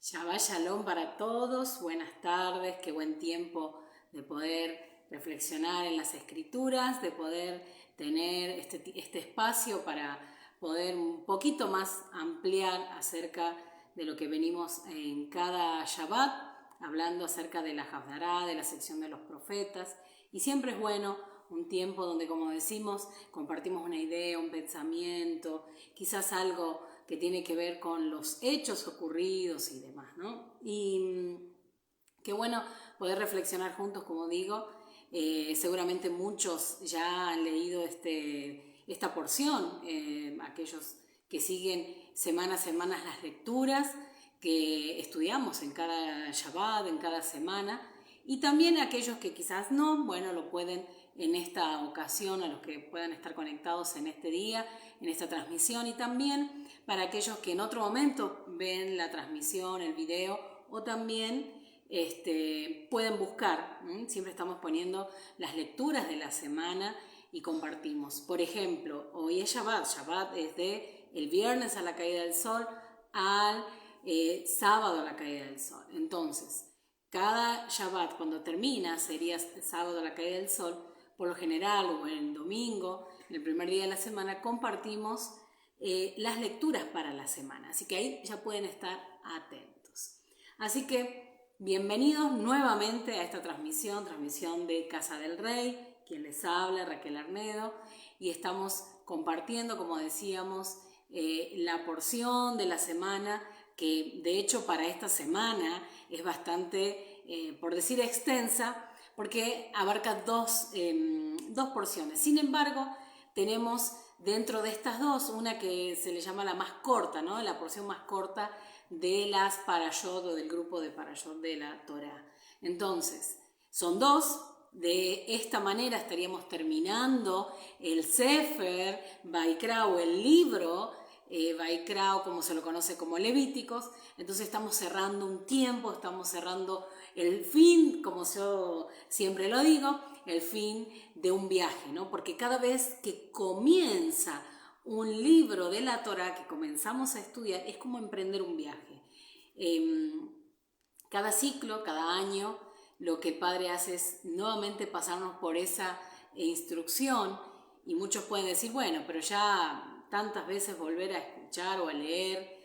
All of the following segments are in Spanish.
Shabbat Shalom para todos, buenas tardes, qué buen tiempo de poder reflexionar en las escrituras, de poder tener este espacio para poder un poquito más ampliar acerca de lo que venimos en cada Shabbat, hablando acerca de la Haftará, de la sección de los profetas, y siempre es bueno un tiempo donde, como decimos, compartimos una idea, un pensamiento, quizás algo que tiene que ver con los hechos ocurridos y demás, ¿no? Y qué bueno poder reflexionar juntos, como digo. Seguramente muchos ya han leído esta porción, aquellos que siguen semana a semana las lecturas que estudiamos en cada Shabbat, en cada semana, y también aquellos que quizás no, bueno, lo pueden en esta ocasión, a los que puedan estar conectados en este día, en esta transmisión, y también para aquellos que en otro momento ven la transmisión, el video, o también pueden buscar. Siempre estamos poniendo las lecturas de la semana y compartimos. Por ejemplo, hoy es Shabbat. Shabbat es de el viernes a la caída del sol al sábado a la caída del sol. Entonces, cada Shabbat cuando termina, sería sábado a la caída del sol, por lo general o el domingo, el primer día de la semana, compartimos las lecturas para la semana. Así que ahí ya pueden estar atentos. Así que bienvenidos nuevamente a esta transmisión de Casa del Rey. Quien les habla, Raquel Arnedo, y estamos compartiendo, como decíamos, la porción de la semana, que de hecho para esta semana es bastante, por decir, extensa, porque abarca dos porciones. Sin embargo, tenemos dentro de estas dos una que se le llama la más corta, ¿no? La porción más corta de las parashot o del grupo de parashot de la Torá. Entonces, son dos. De esta manera estaríamos terminando el Sefer Vaikra, o el libro Vaikra, o como se lo conoce como Levíticos. Entonces estamos cerrando un tiempo, estamos cerrando el fin, como yo siempre lo digo, el fin de un viaje, ¿no? Porque cada vez que comienza un libro de la Torá, que comenzamos a estudiar, es como emprender un viaje. Cada ciclo, cada año, lo que el Padre hace es nuevamente pasarnos por esa instrucción, y muchos pueden decir, bueno, pero ya tantas veces volver a escuchar o a leer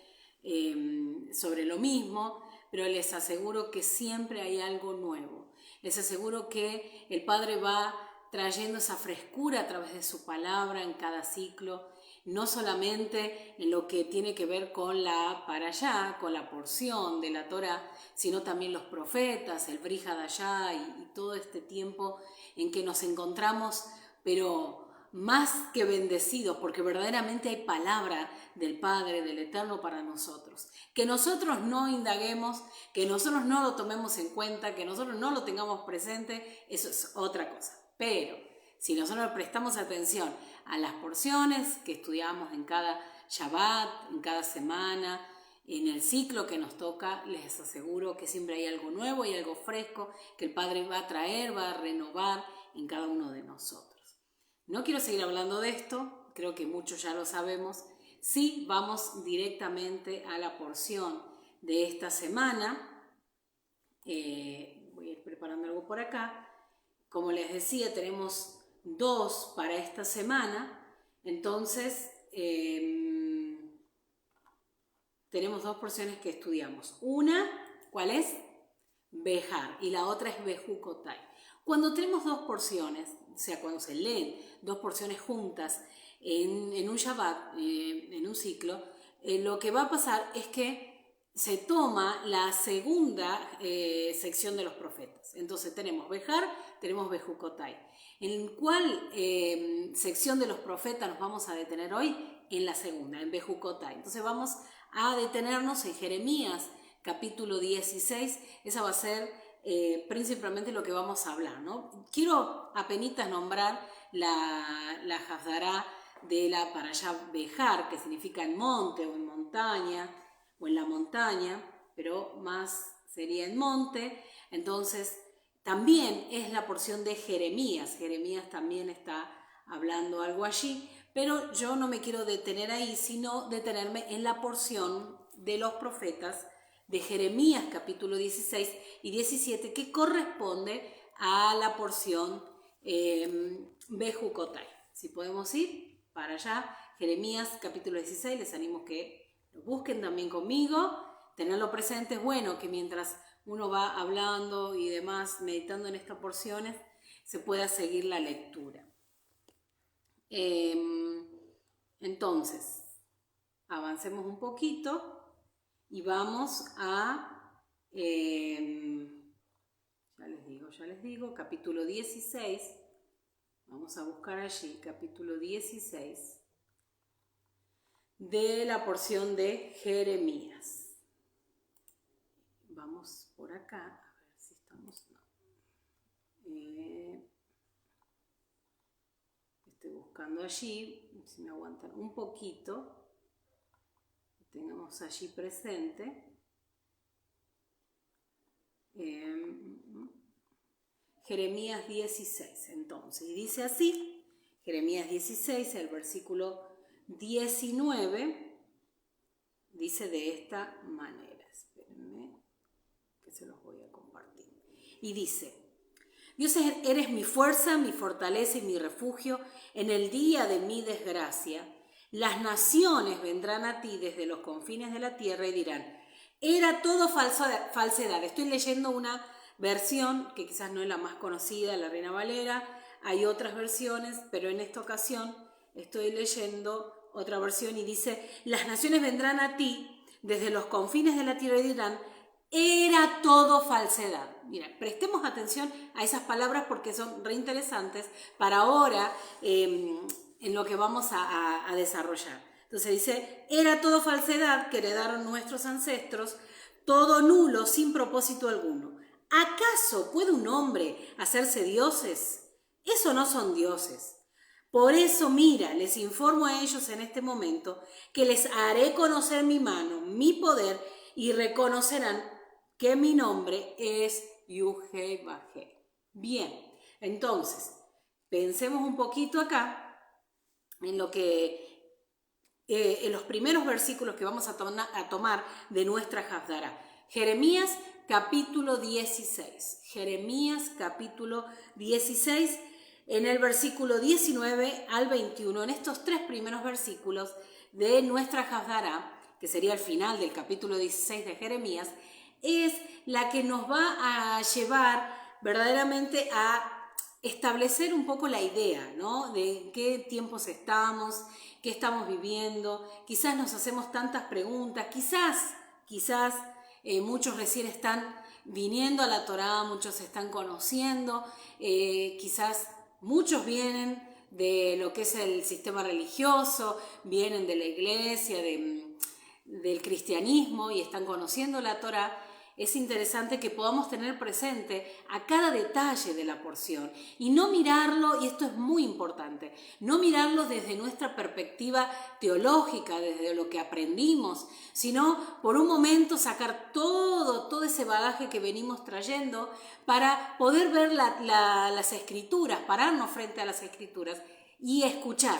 sobre lo mismo, pero les aseguro que siempre hay algo nuevo. Les aseguro que el Padre va trayendo esa frescura a través de su palabra en cada ciclo, no solamente en lo que tiene que ver con la parashá, con la porción de la Torá, sino también los profetas, el Bri Hadashah y todo este tiempo en que nos encontramos, pero más que bendecidos, porque verdaderamente hay palabra del Padre, del Eterno para nosotros. Que nosotros no indaguemos, que nosotros no lo tomemos en cuenta, que nosotros no lo tengamos presente, eso es otra cosa. Pero si nosotros prestamos atención a las porciones que estudiamos en cada Shabbat, en cada semana, en el ciclo que nos toca, les aseguro que siempre hay algo nuevo y algo fresco que el Padre va a traer, va a renovar en cada uno de nosotros. No quiero seguir hablando de esto, creo que muchos ya lo sabemos. Sí, vamos directamente a la porción de esta semana. Voy a ir preparando algo por acá. Como les decía, tenemos dos para esta semana. Entonces, tenemos dos porciones que estudiamos. Una, ¿cuál es? Bejar, y la otra es Bejukotai. Cuando tenemos dos porciones, o sea, cuando se leen dos porciones juntas en un Shabbat, en un ciclo, lo que va a pasar es que se toma la segunda sección de los profetas. Entonces tenemos Bejar, tenemos Bejukotai. ¿En cuál sección de los profetas nos vamos a detener hoy? En la segunda, en Bejukotai. Entonces vamos a detenernos en Jeremías capítulo 16, esa va a ser principalmente lo que vamos a hablar, ¿no? Quiero apenitas nombrar la Hafdará de la Parashá Bejar, que significa en monte o en montaña, o en la montaña, pero más sería en monte. Entonces, también es la porción de Jeremías. Jeremías también está hablando algo allí, pero yo no me quiero detener ahí, sino detenerme en la porción de los profetas de Jeremías capítulo 16 y 17, que corresponde a la porción Bejukotai. Si podemos ir para allá, Jeremías capítulo 16, les animo que lo busquen también conmigo, tenerlo presente. Es bueno que mientras uno va hablando y demás, meditando en estas porciones, se pueda seguir la lectura. Entonces, avancemos un poquito y vamos a, ya les digo, capítulo 16, vamos a buscar allí, capítulo 16, de la porción de Jeremías. Vamos por acá, a ver si estamos, no. Estoy buscando allí, si me aguantan un poquito, que tengamos allí presente. Jeremías 16, entonces, y dice así, Jeremías 16, el versículo 19, dice de esta manera, espérenme que se los voy a compartir, y dice: Dios, eres mi fuerza, mi fortaleza y mi refugio en el día de mi desgracia. Las naciones vendrán a ti desde los confines de la tierra y dirán: era todo falsedad. Estoy leyendo una versión que quizás no es la más conocida, la Reina Valera. Hay otras versiones, pero en esta ocasión estoy leyendo otra versión y dice: las naciones vendrán a ti desde los confines de la tierra y dirán: era todo falsedad. Mira, prestemos atención a esas palabras porque son reinteresantes para ahora en lo que vamos a desarrollar. Entonces dice: era todo falsedad que heredaron nuestros ancestros, todo nulo, sin propósito alguno. ¿Acaso puede un hombre hacerse dioses? Eso no son dioses. Por eso, mira, les informo a ellos en este momento que les haré conocer mi mano, mi poder, y reconocerán que mi nombre es Yuhei-Bajé. Bien, entonces, pensemos un poquito acá en lo que en los primeros versículos que vamos a tomar de nuestra Hafdará. Jeremías capítulo 16. Jeremías capítulo 16, en el versículo 19 al 21, en estos tres primeros versículos de nuestra Hafdará, que sería el final del capítulo 16 de Jeremías, es la que nos va a llevar verdaderamente a establecer un poco la idea, ¿no? De qué tiempos estamos, qué estamos viviendo. Quizás nos hacemos tantas preguntas, quizás muchos recién están viniendo a la Torá, muchos están conociendo, quizás muchos vienen de lo que es el sistema religioso, vienen de la iglesia, del cristianismo y están conociendo la Torá. Es interesante que podamos tener presente a cada detalle de la porción y no mirarlo, y esto es muy importante, no mirarlo desde nuestra perspectiva teológica, desde lo que aprendimos, sino por un momento sacar todo ese bagaje que venimos trayendo para poder ver las escrituras, pararnos frente a las escrituras y escuchar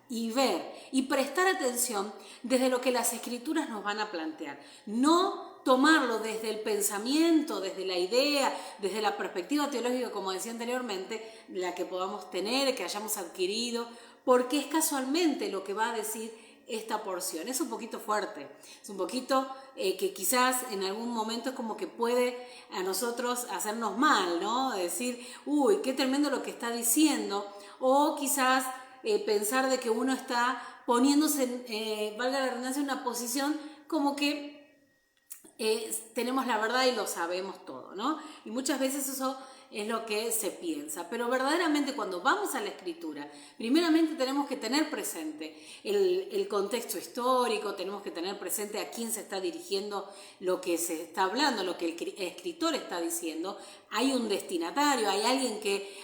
y ver y prestar atención desde lo que las escrituras nos van a plantear. No tomarlo desde el pensamiento, desde la idea, desde la perspectiva teológica, como decía anteriormente, la que podamos tener, que hayamos adquirido, porque es casualmente lo que va a decir esta porción. Es un poquito fuerte, es un poquito que quizás en algún momento es como que puede a nosotros hacernos mal, ¿no? Decir, uy, qué tremendo lo que está diciendo, o quizás pensar de que uno está poniéndose, valga la redundancia, en una posición como que tenemos la verdad y lo sabemos todo, ¿no? Y muchas veces eso es lo que se piensa, pero verdaderamente cuando vamos a la escritura, primeramente tenemos que tener presente el contexto histórico, tenemos que tener presente a quién se está dirigiendo lo que se está hablando, lo que el escritor está diciendo. Hay un destinatario, hay alguien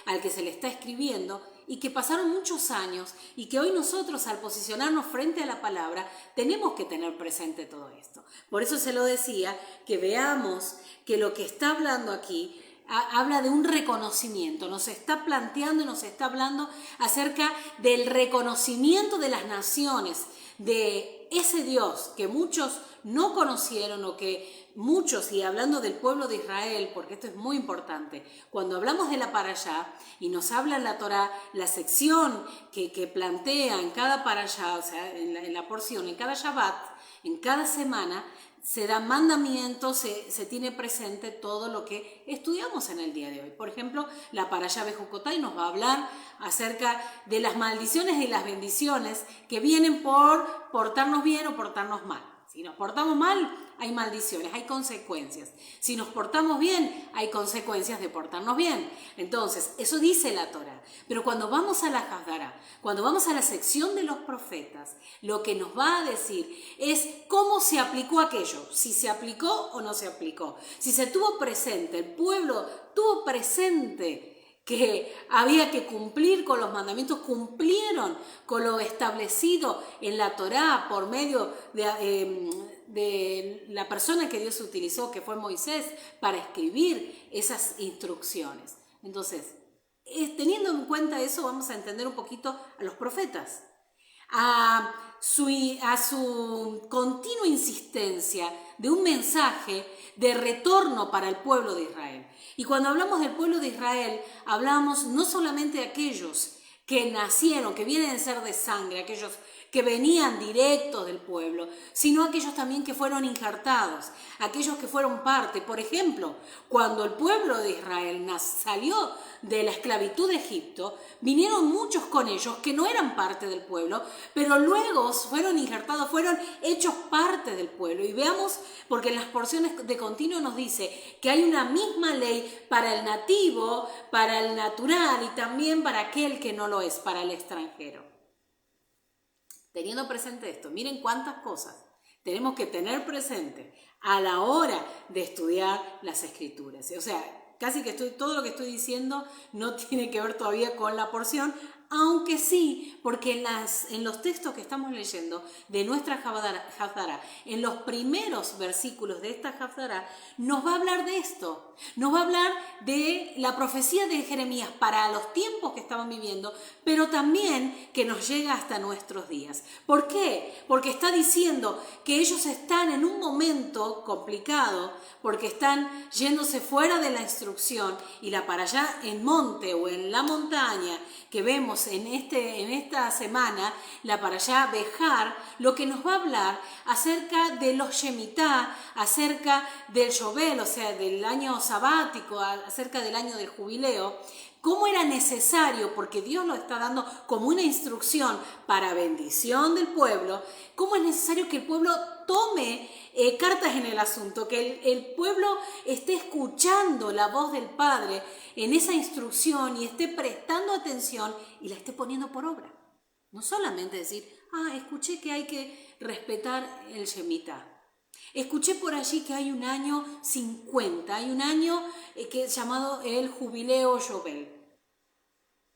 al que se le está escribiendo, y que pasaron muchos años y que hoy nosotros, al posicionarnos frente a la palabra, tenemos que tener presente todo esto. Por eso se lo decía, que veamos que lo que está hablando aquí habla de un reconocimiento, nos está planteando y nos está hablando acerca del reconocimiento de las naciones, de ese Dios que muchos no conocieron o que muchos, y hablando del pueblo de Israel, porque esto es muy importante, cuando hablamos de la parashá y nos habla en la Torá, la sección que plantea en cada parashá, o sea, en la porción, en cada Shabbat, en cada semana, se dan mandamientos, se tiene presente todo lo que estudiamos en el día de hoy. Por ejemplo, la parashá Bejucotay nos va a hablar acerca de las maldiciones y las bendiciones que vienen por portarnos bien o portarnos mal. Si nos portamos mal, hay maldiciones, hay consecuencias. Si nos portamos bien, hay consecuencias de portarnos bien. Entonces, eso dice la Torá. Pero cuando vamos a la Hafdará, cuando vamos a la sección de los profetas, lo que nos va a decir es cómo se aplicó aquello, si se aplicó o no se aplicó. Si se tuvo presente, el pueblo tuvo presente que había que cumplir con los mandamientos, cumplieron con lo establecido en la Torá por medio de la persona que Dios utilizó, que fue Moisés, para escribir esas instrucciones. Entonces, teniendo en cuenta eso, vamos a entender un poquito a los profetas, a su continua insistencia de un mensaje de retorno para el pueblo de Israel. Y cuando hablamos del pueblo de Israel, hablamos no solamente de aquellos que nacieron, que vienen a ser de sangre, aquellos que venían directos del pueblo, sino aquellos también que fueron injertados, aquellos que fueron parte. Por ejemplo, cuando el pueblo de Israel salió de la esclavitud de Egipto, vinieron muchos con ellos que no eran parte del pueblo, pero luego fueron injertados, fueron hechos parte del pueblo. Y veamos, porque en las porciones de continuo nos dice que hay una misma ley para el nativo, para el natural y también para aquel que no lo es, para el extranjero. Teniendo presente esto, miren cuántas cosas tenemos que tener presente a la hora de estudiar las Escrituras. O sea, casi que todo lo que estoy diciendo no tiene que ver todavía con la porción, aunque sí, porque en los textos que estamos leyendo de nuestra Haftará, en los primeros versículos de esta Haftará, nos va a hablar de esto, nos va a hablar de la profecía de Jeremías para los tiempos que estaban viviendo, pero también que nos llega hasta nuestros días. ¿Por qué? Porque está diciendo que ellos están en un momento complicado, porque están yéndose fuera de la instrucción y la para allá en monte o en la montaña que vemos en esta semana, la para allá Bejar, lo que nos va a hablar acerca de los Shemitá, acerca del Yobel, o sea, del año sabático, acerca del año del jubileo, cómo era necesario, porque Dios lo está dando como una instrucción para bendición del pueblo, cómo es necesario que el pueblo tome cartas en el asunto, que el pueblo esté escuchando la voz del Padre en esa instrucción y esté prestando atención y la esté poniendo por obra. No solamente decir, escuché que hay que respetar el Shemitá. Escuché por allí que hay un año 50, hay un año que es llamado el Jubileo Yobel.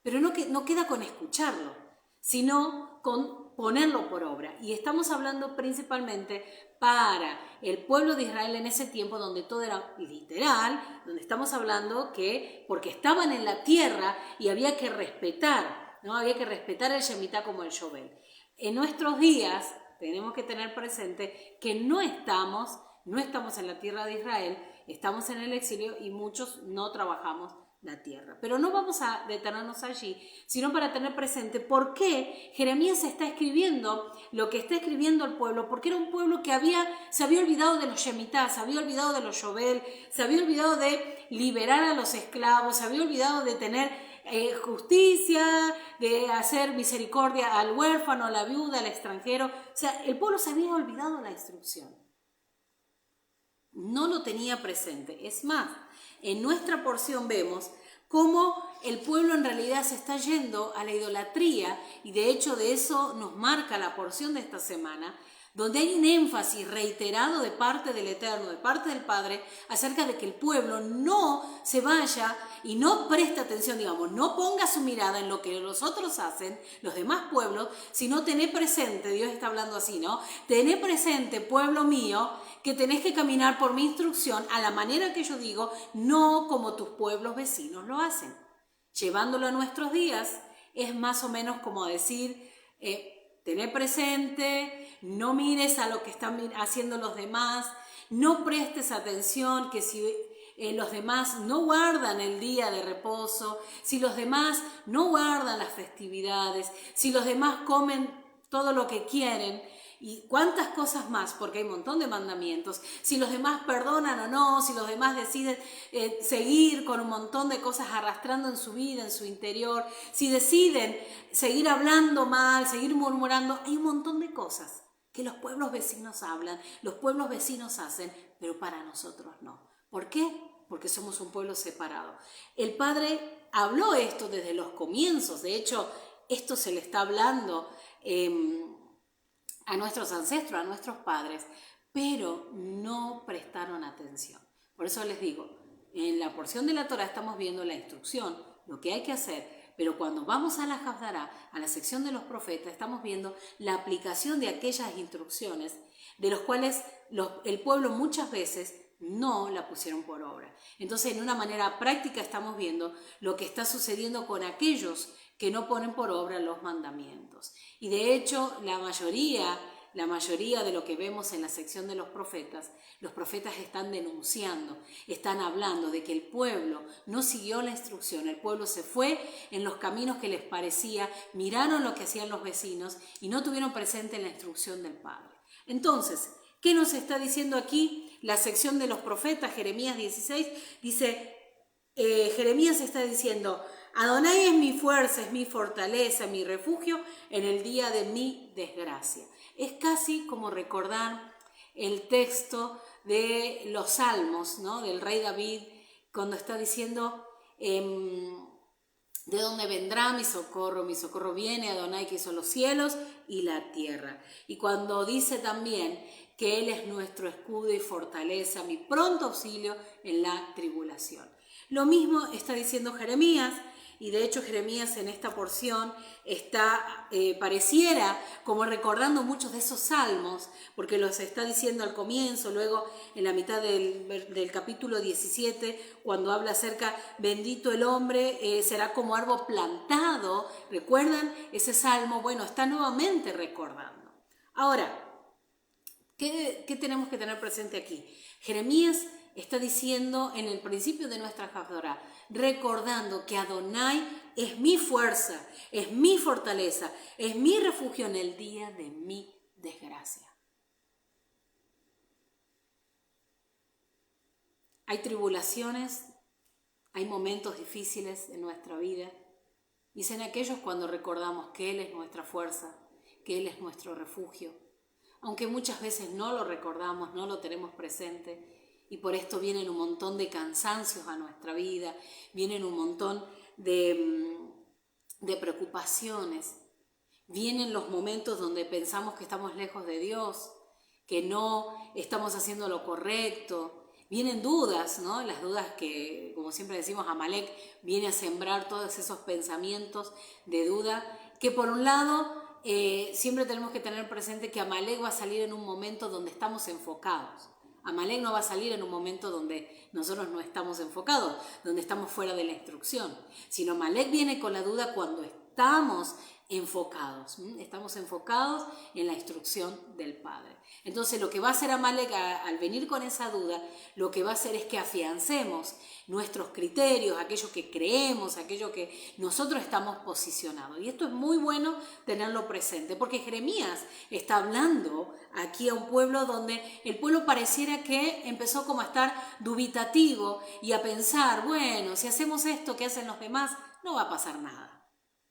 Pero no queda con escucharlo, sino con ponerlo por obra. Y estamos hablando principalmente para el pueblo de Israel en ese tiempo donde todo era literal, donde estamos hablando que porque estaban en la tierra y había que respetar, ¿no? Había que respetar el Shemitá como el Yobel. En nuestros días tenemos que tener presente que no estamos en la tierra de Israel, estamos en el exilio y muchos no trabajamos la tierra. Pero no vamos a detenernos allí, sino para tener presente por qué Jeremías está escribiendo lo que está escribiendo el pueblo, porque era un pueblo que se había olvidado de los Shemitá, se había olvidado de los Yobel, se había olvidado de liberar a los esclavos, se había olvidado de tener justicia, de hacer misericordia al huérfano, a la viuda, al extranjero. O sea, el pueblo se había olvidado de la instrucción. No lo tenía presente. Es más, en nuestra porción vemos cómo el pueblo en realidad se está yendo a la idolatría, y de hecho de eso nos marca la porción de esta semana, donde hay un énfasis reiterado de parte del Eterno, de parte del Padre, acerca de que el pueblo no se vaya y no preste atención, no ponga su mirada en lo que los otros hacen, los demás pueblos, sino tené presente, Dios está hablando así, ¿no? Tené presente, pueblo mío, que tenés que caminar por mi instrucción a la manera que yo digo, no como tus pueblos vecinos lo hacen. Llevándolo a nuestros días, es más o menos como decir, tené presente, no mires a lo que están haciendo los demás, no prestes atención que si los demás no guardan el día de reposo, si los demás no guardan las festividades, si los demás comen todo lo que quieren, y cuántas cosas más, porque hay un montón de mandamientos, si los demás perdonan o no, si los demás deciden seguir con un montón de cosas arrastrando en su vida, en su interior, si deciden seguir hablando mal, seguir murmurando, hay un montón de cosas que los pueblos vecinos hablan, los pueblos vecinos hacen, pero para nosotros no. ¿Por qué? Porque somos un pueblo separado. El Padre habló esto desde los comienzos, de hecho, esto se le está hablando a nuestros ancestros, a nuestros padres, pero no prestaron atención. Por eso les digo, en la porción de la Torá estamos viendo la instrucción, lo que hay que hacer, Pero cuando vamos a la Haftará, a la sección de los profetas, estamos viendo la aplicación de aquellas instrucciones de los cuales el pueblo muchas veces no la pusieron por obra. Entonces, en una manera práctica estamos viendo lo que está sucediendo con aquellos que no ponen por obra los mandamientos. Y de hecho, la mayoría de lo que vemos en la sección de los profetas están denunciando, están hablando de que el pueblo no siguió la instrucción, el pueblo se fue en los caminos que les parecía, miraron lo que hacían los vecinos y no tuvieron presente la instrucción del Padre. Entonces, ¿qué nos está diciendo aquí la sección de los profetas? Jeremías 16 dice, Jeremías está diciendo, Adonai es mi fuerza, es mi fortaleza, mi refugio en el día de mi desgracia. Es casi como recordar el texto de los Salmos, ¿no? Del rey David, cuando está diciendo, ¿de dónde vendrá mi socorro? Mi socorro viene de Adonai que hizo los cielos y la tierra. Y cuando dice también que Él es nuestro escudo y fortaleza, mi pronto auxilio en la tribulación. Lo mismo está diciendo Jeremías, y de hecho Jeremías en esta porción está, pareciera como recordando muchos de esos salmos, porque los está diciendo al comienzo, luego en la mitad del capítulo 17, cuando habla acerca, bendito el hombre, será como árbol plantado. ¿Recuerdan ese salmo? Bueno, está nuevamente recordando. Ahora, ¿qué tenemos que tener presente aquí? Jeremías está diciendo en el principio de nuestra Haftará, recordando que Adonai es mi fuerza, es mi fortaleza, es mi refugio en el día de mi desgracia. Hay tribulaciones, hay momentos difíciles en nuestra vida, y son aquellos cuando recordamos que Él es nuestra fuerza, que Él es nuestro refugio, aunque muchas veces no lo recordamos, no lo tenemos presente. Y por esto vienen un montón de cansancios a nuestra vida, vienen un montón de preocupaciones, vienen los momentos donde pensamos que estamos lejos de Dios, que no estamos haciendo lo correcto, vienen dudas, ¿no? Las dudas que, como siempre decimos, Amalek viene a sembrar todos esos pensamientos de duda, que por un lado siempre tenemos que tener presente que Amalek va a salir en un momento donde estamos enfocados. Amalek no va a salir en un momento donde nosotros no estamos enfocados, donde estamos fuera de la instrucción, sino Amalek viene con la duda cuando estamos enfocados, estamos enfocados en la instrucción del Padre. Entonces lo que va a hacer Amalek al venir con esa duda, lo que va a hacer es que afiancemos nuestros criterios, aquello que creemos, aquello que nosotros estamos posicionados. Y esto es muy bueno tenerlo presente, porque Jeremías está hablando aquí a un pueblo donde el pueblo pareciera que empezó como a estar dubitativo y a pensar, bueno, si hacemos esto que hacen los demás, no va a pasar nada.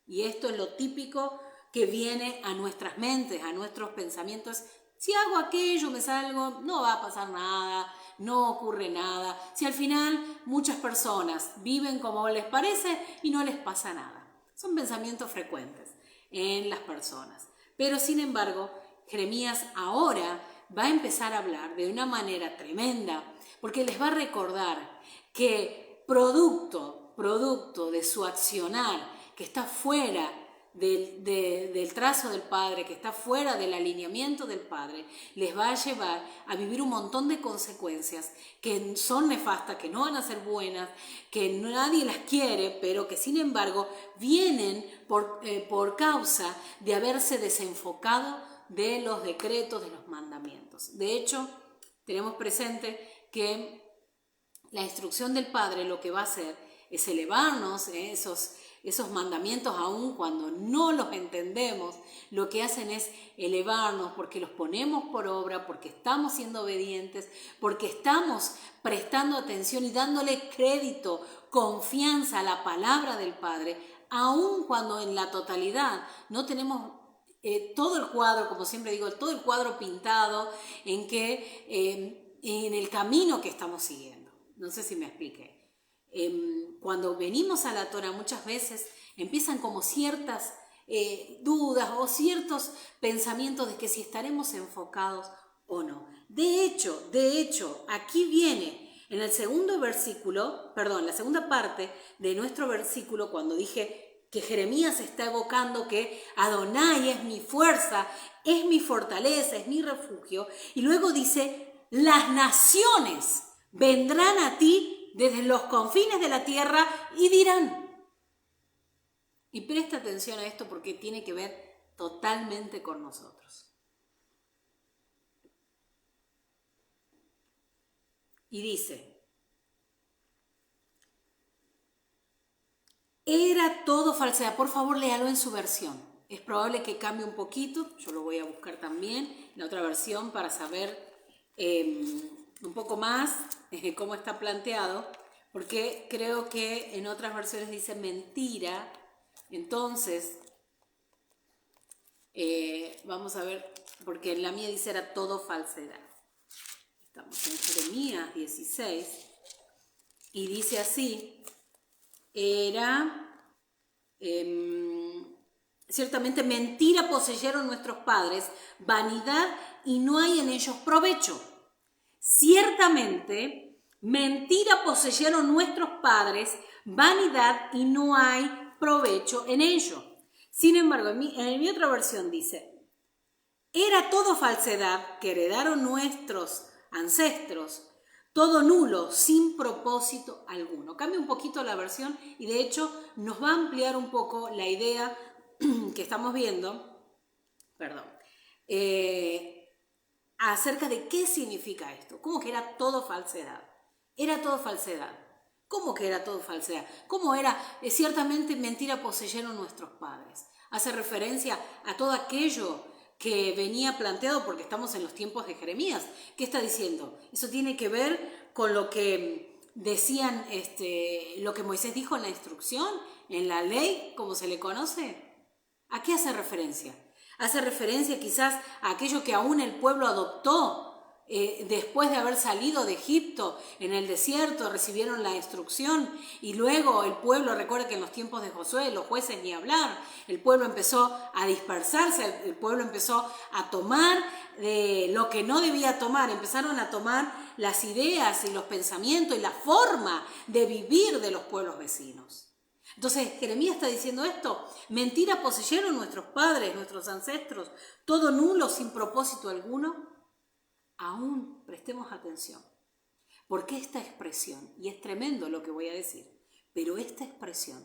Y esto es lo típico que viene a nuestras mentes, a nuestros pensamientos. Si hago aquello, me salgo, no va a pasar nada, no ocurre nada. Si al final muchas personas viven como les parece y no les pasa nada. Son pensamientos frecuentes en las personas. Pero sin embargo, Jeremías ahora va a empezar a hablar de una manera tremenda, porque les va a recordar que producto de su accionar, que está fuera del trazo del Padre, que está fuera del alineamiento del Padre, les va a llevar a vivir un montón de consecuencias que son nefastas, que no van a ser buenas, que nadie las quiere, pero que sin embargo vienen por causa de haberse desenfocado de los decretos, de los mandamientos. De hecho, tenemos presente que la instrucción del Padre lo que va a hacer es elevarnos, esos mandamientos, aun cuando no los entendemos, lo que hacen es elevarnos porque los ponemos por obra, porque estamos siendo obedientes, porque estamos prestando atención y dándole crédito, confianza a la palabra del Padre, aun cuando en la totalidad no tenemos todo el cuadro, como siempre digo, todo el cuadro pintado en el camino que estamos siguiendo. No sé si me expliqué. Cuando venimos a la Torah muchas veces empiezan como ciertas dudas o ciertos pensamientos de que si estaremos enfocados o no. De hecho, aquí viene en el segundo versículo, la segunda parte de nuestro versículo, cuando dije que Jeremías está evocando que Adonai es mi fuerza, es mi fortaleza, es mi refugio. Y luego dice, las naciones vendrán a ti desde los confines de la tierra y dirán. Y presta atención a esto porque tiene que ver totalmente con nosotros. Y dice, era todo falsedad. Por favor, léalo en su versión. Es probable que cambie un poquito. Yo lo voy a buscar también en la otra versión para saber un poco más cómo está planteado. Porque creo que en otras versiones dice mentira. Entonces, vamos a ver, porque en la mía dice era todo falsedad. Estamos en Jeremías 16 y dice así, era, ciertamente mentira poseyeron nuestros padres, vanidad y no hay en ellos provecho. Ciertamente mentira poseyeron nuestros padres, vanidad y no hay provecho en ello. Sin embargo, en mi otra versión dice, era todo falsedad que heredaron nuestros ancestros, todo nulo, sin propósito alguno. Cambia un poquito la versión y de hecho nos va a ampliar un poco la idea que estamos viendo, acerca de qué significa esto. ¿Cómo que era todo falsedad? Era todo falsedad. ¿Cómo que era todo falsedad? ¿Cómo era? Ciertamente mentira poseyeron nuestros padres. Hace referencia a todo aquello que venía planteado porque estamos en los tiempos de Jeremías. ¿Qué está diciendo? Eso tiene que ver con lo que decían, lo que Moisés dijo en la instrucción, en la ley, como se le conoce. ¿A qué hace referencia? Hace referencia quizás a aquello que aún el pueblo adoptó después de haber salido de Egipto en el desierto, recibieron la instrucción y luego el pueblo, recuerda que en los tiempos de Josué, los jueces ni hablar, el pueblo empezó a dispersarse, el pueblo empezó a tomar lo que no debía tomar, empezaron a tomar las ideas y los pensamientos y la forma de vivir de los pueblos vecinos. Entonces Jeremías está diciendo esto, mentira poseyeron nuestros padres, nuestros ancestros, todo nulo, sin propósito alguno. Aún prestemos atención, porque esta expresión, y es tremendo lo que voy a decir, pero esta expresión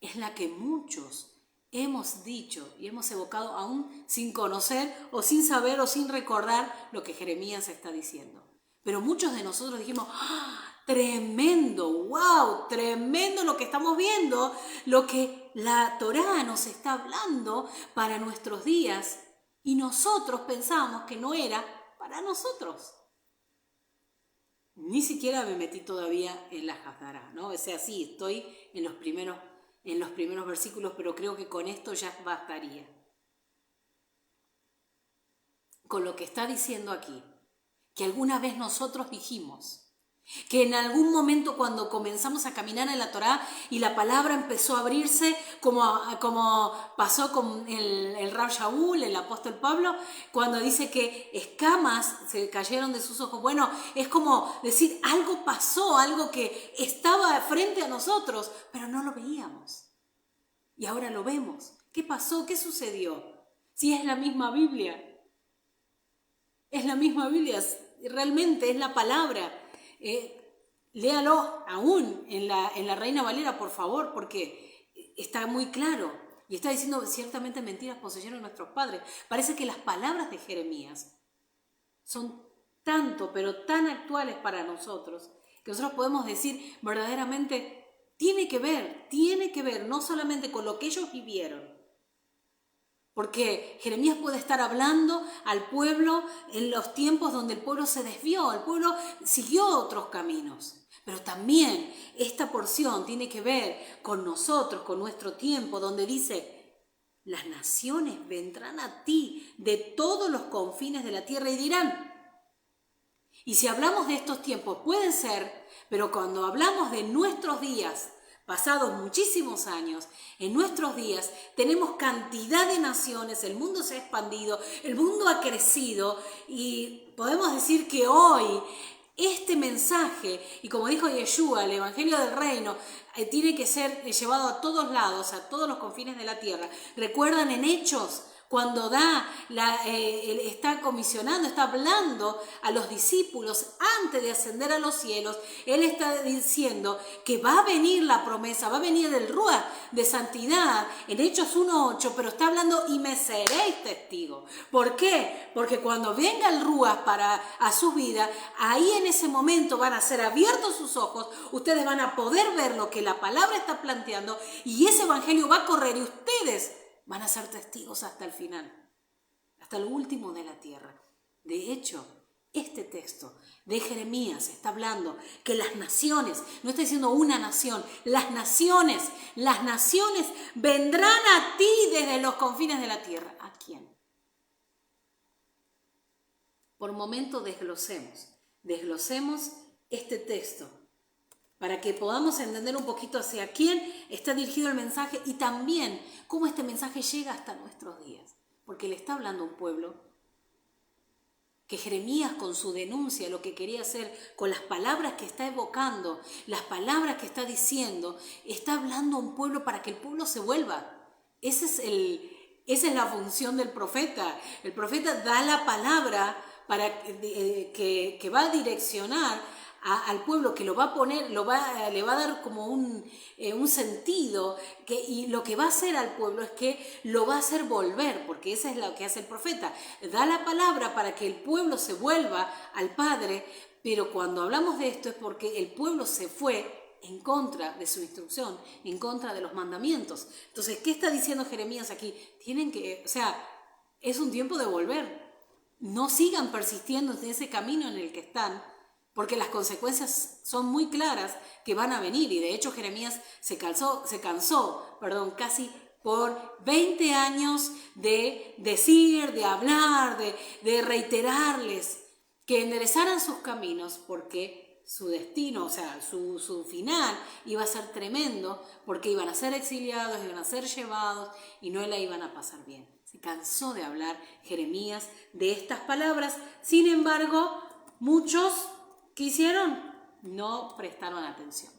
es la que muchos hemos dicho y hemos evocado aún sin conocer o sin saber o sin recordar lo que Jeremías está diciendo. Pero muchos de nosotros dijimos, ¡ah! Tremendo, wow, tremendo lo que estamos viendo, lo que la Torá nos está hablando para nuestros días y nosotros pensábamos que no era para nosotros. Ni siquiera me metí todavía en la Haftará, ¿no? O sea, sí, estoy en los primeros versículos, pero creo que con esto ya bastaría. Con lo que está diciendo aquí, que alguna vez nosotros dijimos, que en algún momento cuando comenzamos a caminar en la Torá y la palabra empezó a abrirse, como pasó con el Rab Shaul, el apóstol Pablo, cuando dice que escamas se cayeron de sus ojos. Bueno, es como decir, algo pasó, algo que estaba frente a nosotros, pero no lo veíamos. Y ahora lo vemos. ¿Qué pasó? ¿Qué sucedió? Si es la misma Biblia. Es la misma Biblia, realmente es la palabra. Léalo aún en la Reina Valera, por favor, porque está muy claro. Y está diciendo, ciertamente mentiras poseyeron nuestros padres. Parece que las palabras de Jeremías son tanto, pero tan actuales para nosotros, que nosotros podemos decir verdaderamente, tiene que ver no solamente con lo que ellos vivieron, porque Jeremías puede estar hablando al pueblo en los tiempos donde el pueblo se desvió, el pueblo siguió otros caminos. Pero también esta porción tiene que ver con nosotros, con nuestro tiempo, donde dice, las naciones vendrán a ti de todos los confines de la tierra y dirán. Y si hablamos de estos tiempos, pueden ser, pero cuando hablamos de nuestros días, pasados muchísimos años, en nuestros días tenemos cantidad de naciones, el mundo se ha expandido, el mundo ha crecido y podemos decir que hoy Este mensaje, y como dijo Yeshua, el Evangelio del Reino, tiene que ser llevado a todos lados, a todos los confines de la tierra. ¿Recuerdan en Hechos? Cuando está comisionando, está hablando a los discípulos antes de ascender a los cielos, Él está diciendo que va a venir la promesa, va a venir el Ruach de santidad en Hechos 1:8, pero está hablando y me seréis testigo. ¿Por qué? Porque cuando venga el Ruach a su vida, ahí en ese momento van a ser abiertos sus ojos, ustedes van a poder ver lo que la palabra está planteando y ese evangelio va a correr y ustedes van a ser testigos hasta el final, hasta el último de la tierra. De hecho, este texto de Jeremías está hablando que las naciones, no está diciendo una nación, las naciones vendrán a ti desde los confines de la tierra. ¿A quién? Por un momento desglosemos este texto para que podamos entender un poquito hacia quién está dirigido el mensaje y también cómo este mensaje llega hasta nuestros días. Porque le está hablando a un pueblo que Jeremías con su denuncia, lo que quería hacer, con las palabras que está evocando, las palabras que está diciendo, está hablando a un pueblo para que el pueblo se vuelva. Esa es la función del profeta. El profeta da la palabra que va a direccionar al pueblo, que lo va a poner, le va a dar como un sentido, y lo que va a hacer al pueblo es que lo va a hacer volver, porque eso es lo que hace el profeta. Da la palabra para que el pueblo se vuelva al Padre, pero cuando hablamos de esto es porque el pueblo se fue en contra de su instrucción, en contra de los mandamientos. Entonces, ¿qué está diciendo Jeremías aquí? Es un tiempo de volver. No sigan persistiendo en ese camino en el que están, porque las consecuencias son muy claras que van a venir. Y de hecho Jeremías se cansó casi por 20 años de decir, de hablar, de reiterarles que enderezaran sus caminos, porque su destino, su final iba a ser tremendo, porque iban a ser exiliados, iban a ser llevados y no la iban a pasar bien. Se cansó de hablar Jeremías de estas palabras. Sin embargo, muchos, ¿qué hicieron? No prestaron atención.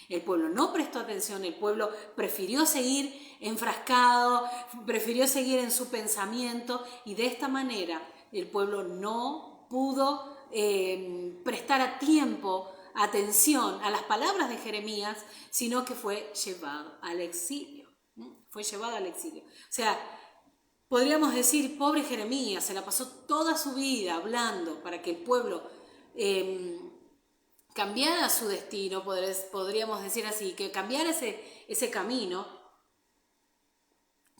El pueblo no prestó atención, el pueblo prefirió seguir enfrascado, prefirió seguir en su pensamiento y de esta manera el pueblo no pudo prestar a tiempo atención a las palabras de Jeremías, sino que fue llevado al exilio. Fue llevado al exilio. Podríamos decir, pobre Jeremías, se la pasó toda su vida hablando para que el pueblo cambiara su destino, podríamos decir así, que cambiara ese camino,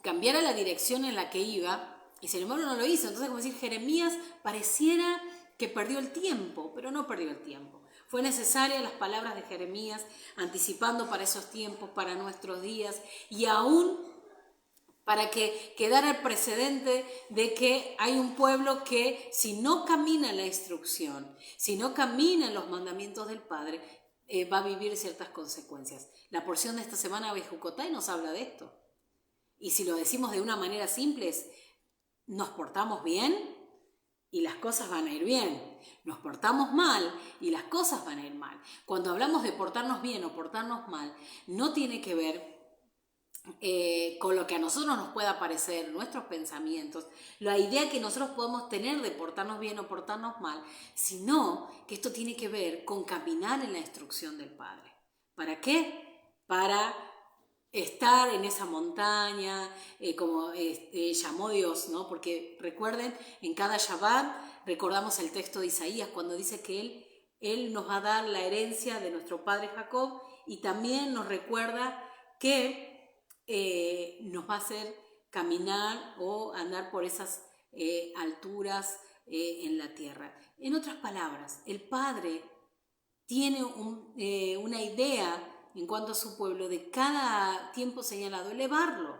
cambiara la dirección en la que iba, y sin embargo no lo hizo. Entonces, como decir, Jeremías pareciera que perdió el tiempo, pero no perdió el tiempo. Fue necesaria las palabras de Jeremías, anticipando para esos tiempos, para nuestros días, y aún para que quedara el precedente de que hay un pueblo que si no camina en la instrucción, si no camina en los mandamientos del Padre, va a vivir ciertas consecuencias. La porción de esta semana de Jucotay nos habla de esto. Y si lo decimos de una manera simple, nos portamos bien y las cosas van a ir bien. Nos portamos mal y las cosas van a ir mal. Cuando hablamos de portarnos bien o portarnos mal, no tiene que ver con lo que a nosotros nos pueda parecer, nuestros pensamientos, la idea que nosotros podemos tener de portarnos bien o portarnos mal, sino que esto tiene que ver con caminar en la instrucción del Padre. ¿Para qué? Para estar en esa montaña, como llamó Dios, ¿no? Porque recuerden, en cada Shabbat recordamos el texto de Isaías cuando dice que Él nos va a dar la herencia de nuestro padre Jacob, y también nos recuerda que nos va a hacer caminar o andar por esas alturas en la tierra. En otras palabras, el Padre tiene una idea en cuanto a su pueblo de cada tiempo señalado, elevarlo.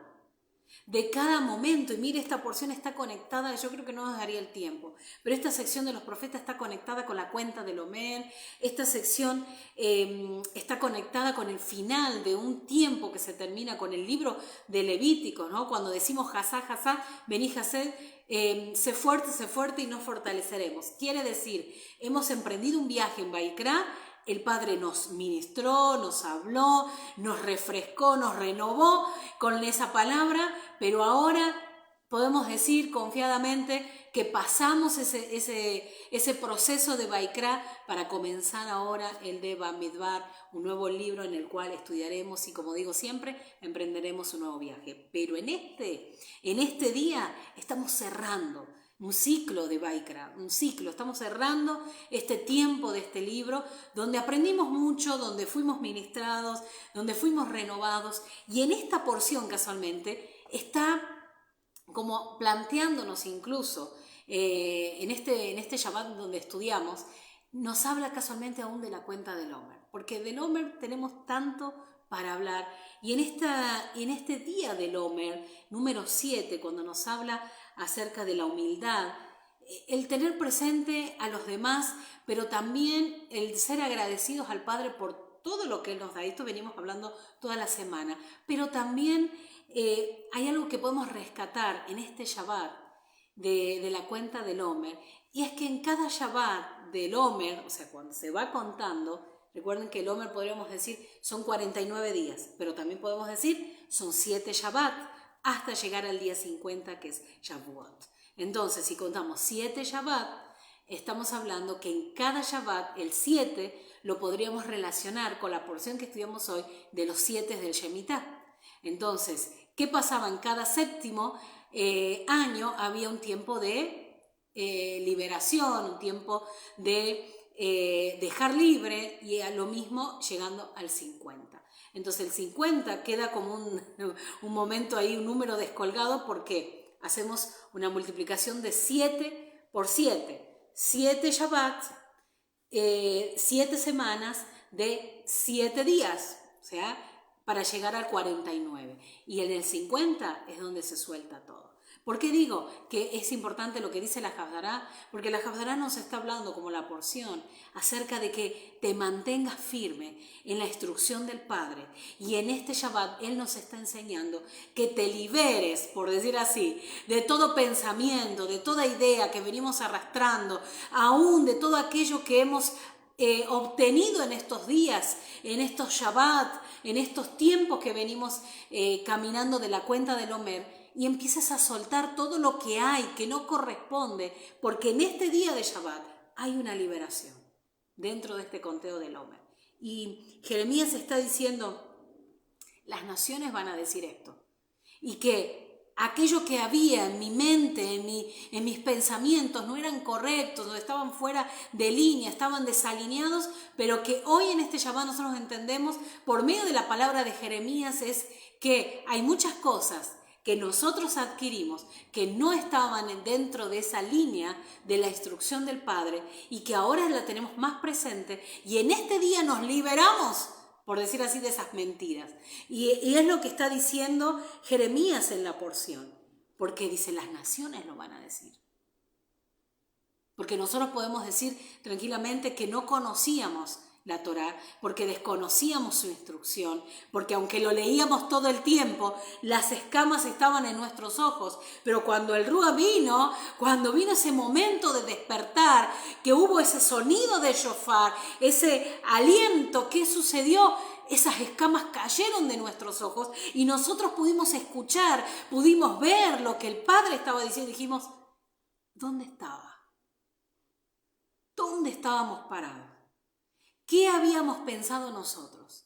de cada momento. Y mire, esta porción está conectada, yo creo que no nos daría el tiempo, pero esta sección de los profetas está conectada con la cuenta del Omer, esta sección está conectada con el final de un tiempo que se termina con el libro de Levítico, ¿no? Cuando decimos Jasá, Jasá, vení Jasé, sé fuerte y nos fortaleceremos. Quiere decir, hemos emprendido un viaje en Baikra. El Padre nos ministró, nos habló, nos refrescó, nos renovó con esa palabra, pero ahora podemos decir confiadamente que pasamos ese proceso de Baikra para comenzar ahora el de Bamidbar, un nuevo libro en el cual estudiaremos y, como digo siempre, emprenderemos un nuevo viaje. Pero en este día estamos cerrando un ciclo de Baikra, estamos cerrando este tiempo de este libro donde aprendimos mucho, donde fuimos ministrados, donde fuimos renovados, y en esta porción casualmente está como planteándonos incluso en este Shabbat donde estudiamos, nos habla casualmente aún de la cuenta del Omer, porque del Omer tenemos tanto para hablar, y en este día del Omer, número 7, cuando nos habla acerca de la humildad, el tener presente a los demás, pero también el ser agradecidos al Padre por todo lo que Él nos da. Esto venimos hablando toda la semana, pero también hay algo que podemos rescatar en este Shabbat de la cuenta del Omer, y es que en cada Shabbat del Omer, o sea, cuando se va contando, recuerden que el Omer podríamos decir son 49 días, pero también podemos decir son 7 Shabbat, hasta llegar al día 50, que es Shavuot. Entonces, si contamos 7 Shabbat, estamos hablando que en cada Shabbat, el 7, lo podríamos relacionar con la porción que estudiamos hoy de los 7 del Shemitah. Entonces, ¿qué pasaba en cada séptimo año? Había un tiempo de liberación, un tiempo de dejar libre, y a lo mismo llegando al 50. Entonces el 50 queda como un momento ahí, un número descolgado, porque hacemos una multiplicación de 7 por 7. 7 Shabbat, 7 semanas de 7 días, o sea, para llegar al 49. Y en el 50 es donde se suelta todo. ¿Por qué digo que es importante lo que dice la Haftará? Porque la Haftará nos está hablando, como la porción, acerca de que te mantengas firme en la instrucción del Padre. Y en este Shabbat Él nos está enseñando que te liberes, por decir así, de todo pensamiento, de toda idea que venimos arrastrando, aún de todo aquello que hemos obtenido en estos días, en estos Shabbat, en estos tiempos que venimos caminando de la cuenta del Omer, y empiezas a soltar todo lo que hay que no corresponde, porque en este día de Shabbat hay una liberación dentro de este conteo del Omer. Y Jeremías está diciendo, las naciones van a decir esto, y que aquello que había en mi mente, en mis pensamientos, no eran correctos, no estaban fuera de línea, estaban desalineados, pero que hoy en este Shabbat nosotros entendemos, por medio de la palabra de Jeremías, es que hay muchas cosas que nosotros adquirimos, que no estaban dentro de esa línea de la instrucción del Padre, y que ahora la tenemos más presente, y en este día nos liberamos, por decir así, de esas mentiras. Y es lo que está diciendo Jeremías en la porción, porque dice, las naciones lo van a decir. Porque nosotros podemos decir tranquilamente que no conocíamos la Torá, porque desconocíamos su instrucción, porque aunque lo leíamos todo el tiempo, las escamas estaban en nuestros ojos, pero cuando el Rúa vino, cuando vino ese momento de despertar, que hubo ese sonido de shofar, ese aliento, ¿qué sucedió? Esas escamas cayeron de nuestros ojos y nosotros pudimos escuchar, pudimos ver lo que el Padre estaba diciendo, y dijimos, ¿dónde estaba? ¿Dónde estábamos parados? ¿Qué habíamos pensado nosotros?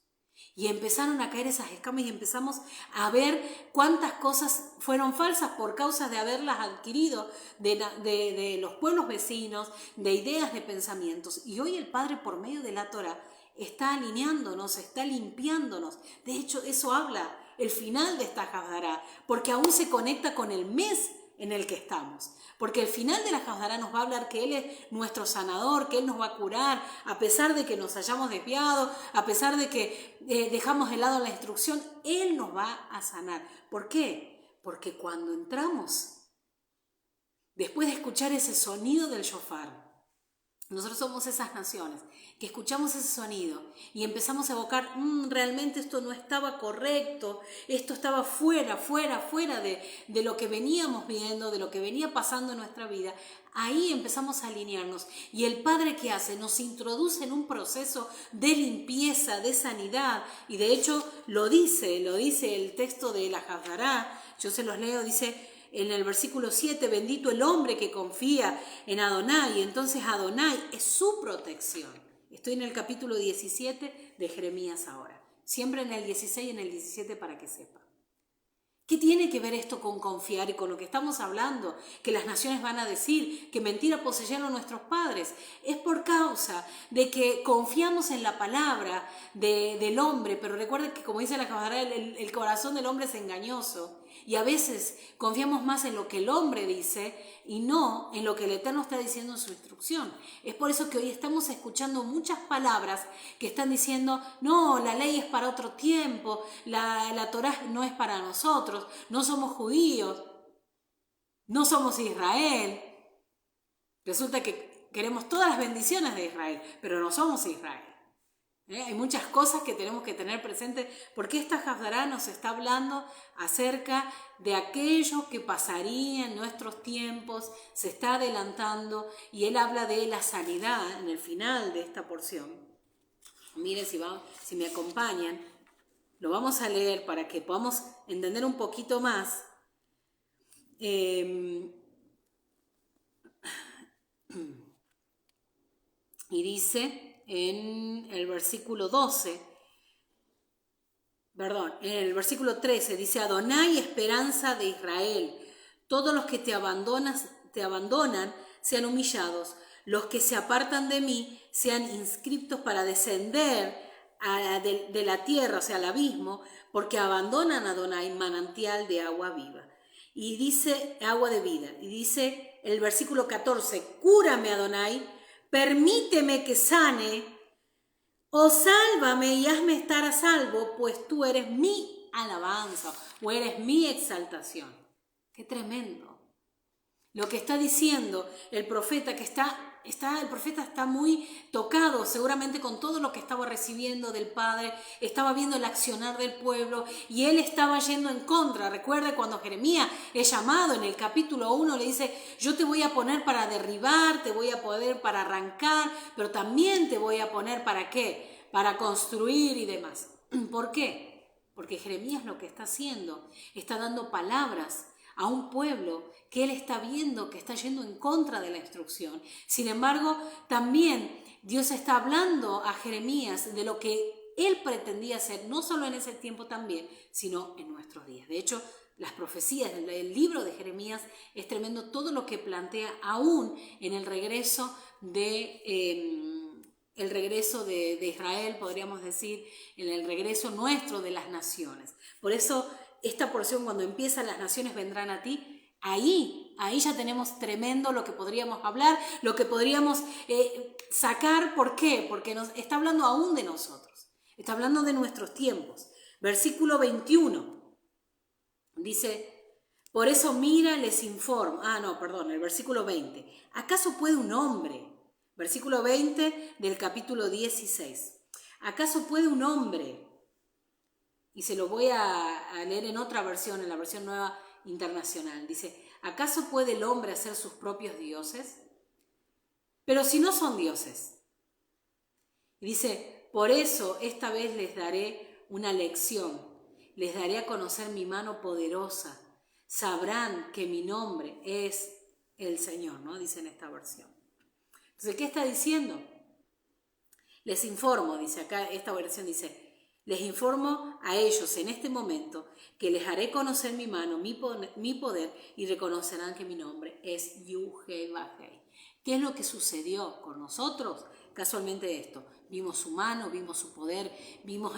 Y empezaron a caer esas escamas y empezamos a ver cuántas cosas fueron falsas por causa de haberlas adquirido de los pueblos vecinos, de ideas, de pensamientos. Y hoy el Padre, por medio de la Torá, está alineándonos, está limpiándonos. De hecho, eso habla el final de esta Haftará, porque aún se conecta con el mes en el que estamos. Porque el final de la Haftará nos va a hablar que Él es nuestro sanador, que Él nos va a curar, a pesar de que nos hayamos desviado, a pesar de que dejamos de lado la instrucción, Él nos va a sanar. ¿Por qué? Porque cuando entramos, después de escuchar ese sonido del shofar, nosotros somos esas naciones que escuchamos ese sonido y empezamos a evocar, realmente esto no estaba correcto, esto estaba fuera de lo que veníamos viendo, de lo que venía pasando en nuestra vida. Ahí empezamos a alinearnos y el Padre, ¿qué hace? Nos introduce en un proceso de limpieza, de sanidad, y de hecho lo dice el texto de la Haftará. Yo se los leo, dice en el versículo 7, bendito el hombre que confía en Adonai. Y entonces Adonai es su protección. Estoy en el capítulo 17 de Jeremías ahora. Siempre en el 16 y en el 17 para que sepa. ¿Qué tiene que ver esto con confiar y con lo que estamos hablando? Que las naciones van a decir que mentira poseyeron nuestros padres. Es por causa de que confiamos en la palabra del hombre, pero recuerden que, como dice la Haftará, el corazón del hombre es engañoso. Y a veces confiamos más en lo que el hombre dice y no en lo que el Eterno está diciendo en su instrucción. Es por eso que hoy estamos escuchando muchas palabras que están diciendo, no, la ley es para otro tiempo, la Torá no es para nosotros, no somos judíos, no somos Israel. Resulta que queremos todas las bendiciones de Israel, pero no somos Israel. Hay muchas cosas que tenemos que tener presentes porque esta Haftará nos está hablando acerca de aquello que pasaría en nuestros tiempos, se está adelantando y él habla de la sanidad en el final de esta porción. Miren si me acompañan, lo vamos a leer para que podamos entender un poquito más. Y dice en el versículo 13, dice, Adonai, esperanza de Israel, todos los que te abandonan sean humillados, los que se apartan de mí sean inscriptos para descender de la tierra, o sea, al abismo, porque abandonan a Adonai, manantial de agua viva. Y dice, agua de vida, y dice el versículo 14, cúrame, Adonai, permíteme que sane, o sálvame y hazme estar a salvo, pues tú eres mi alabanza, o eres mi exaltación. ¡Qué tremendo! Lo que está diciendo el profeta, que el profeta está muy tocado seguramente con todo lo que estaba recibiendo del Padre, estaba viendo el accionar del pueblo y él estaba yendo en contra. Recuerde cuando Jeremías es llamado en el capítulo 1, le dice, yo te voy a poner para derribar, te voy a poner para arrancar, pero también te voy a poner para ¿qué? Para construir y demás. ¿Por qué? Porque Jeremías lo que está haciendo, está dando palabras a un pueblo que él está viendo que está yendo en contra de la instrucción. Sin embargo, también Dios está hablando a Jeremías de lo que él pretendía hacer, no solo en ese tiempo también, sino en nuestros días. De hecho, las profecías del libro de Jeremías es tremendo todo lo que plantea aún en el regreso de Israel, podríamos decir, en el regreso nuestro de las naciones. Por eso, esta porción, cuando empieza, las naciones vendrán a ti, ahí ya tenemos tremendo lo que podríamos hablar, lo que podríamos sacar. ¿Por qué? Porque nos está hablando aún de nosotros, está hablando de nuestros tiempos. Versículo 21 dice, por eso mira, les informo. El versículo 20. ¿Acaso puede un hombre? Versículo 20 del capítulo 16. ¿Acaso puede un hombre? Y se lo voy a leer en otra versión, en la versión nueva internacional. Dice, ¿acaso puede el hombre hacer sus propios dioses? Pero si no son dioses. Y dice, por eso esta vez les daré una lección, les daré a conocer mi mano poderosa, sabrán que mi nombre es el Señor, ¿no? Dice en esta versión. Entonces, ¿qué está diciendo? Les informo, dice acá, esta versión dice, les informo a ellos en este momento que les haré conocer mi mano, mi poder, y reconocerán que mi nombre es Yuhel-Bajei. ¿Qué es lo que sucedió con nosotros? Casualmente esto, vimos su mano, vimos su poder,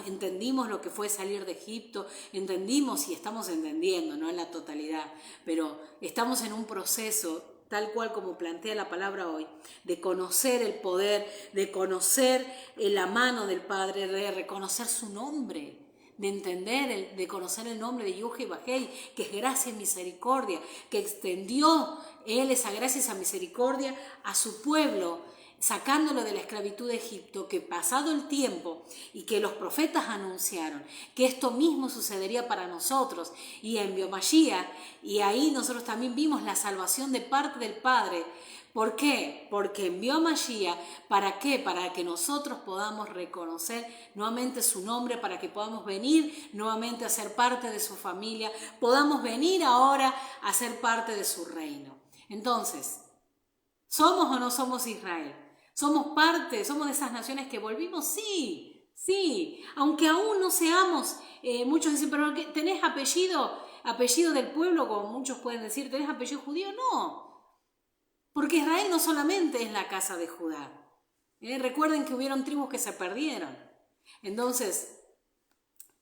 entendimos lo que fue salir de Egipto, entendimos y estamos entendiendo, no en la totalidad, pero estamos en un proceso tal cual como plantea la palabra hoy, de conocer el poder, de conocer la mano del Padre, de reconocer su nombre, de entender, de conocer el nombre de Yuhe y Bajei, que es gracia y misericordia, que extendió Él esa gracia y esa misericordia a su pueblo, sacándolo de la esclavitud de Egipto, que pasado el tiempo y que los profetas anunciaron que esto mismo sucedería para nosotros, y envió Mashiach, y ahí nosotros también vimos la salvación de parte del Padre. ¿Por qué? Porque envió a Mashiach. ¿Para qué? Para que nosotros podamos reconocer nuevamente su nombre, para que podamos venir nuevamente a ser parte de su familia, podamos venir ahora a ser parte de su reino. Entonces, ¿somos o no somos Israel? ¿Somos parte? ¿Somos de esas naciones que volvimos? Sí, sí. Aunque aún no seamos, muchos dicen, pero ¿tenés apellido del pueblo? Como muchos pueden decir, ¿tenés apellido judío? No. Porque Israel no solamente es la casa de Judá. Recuerden que hubieron tribus que se perdieron. Entonces,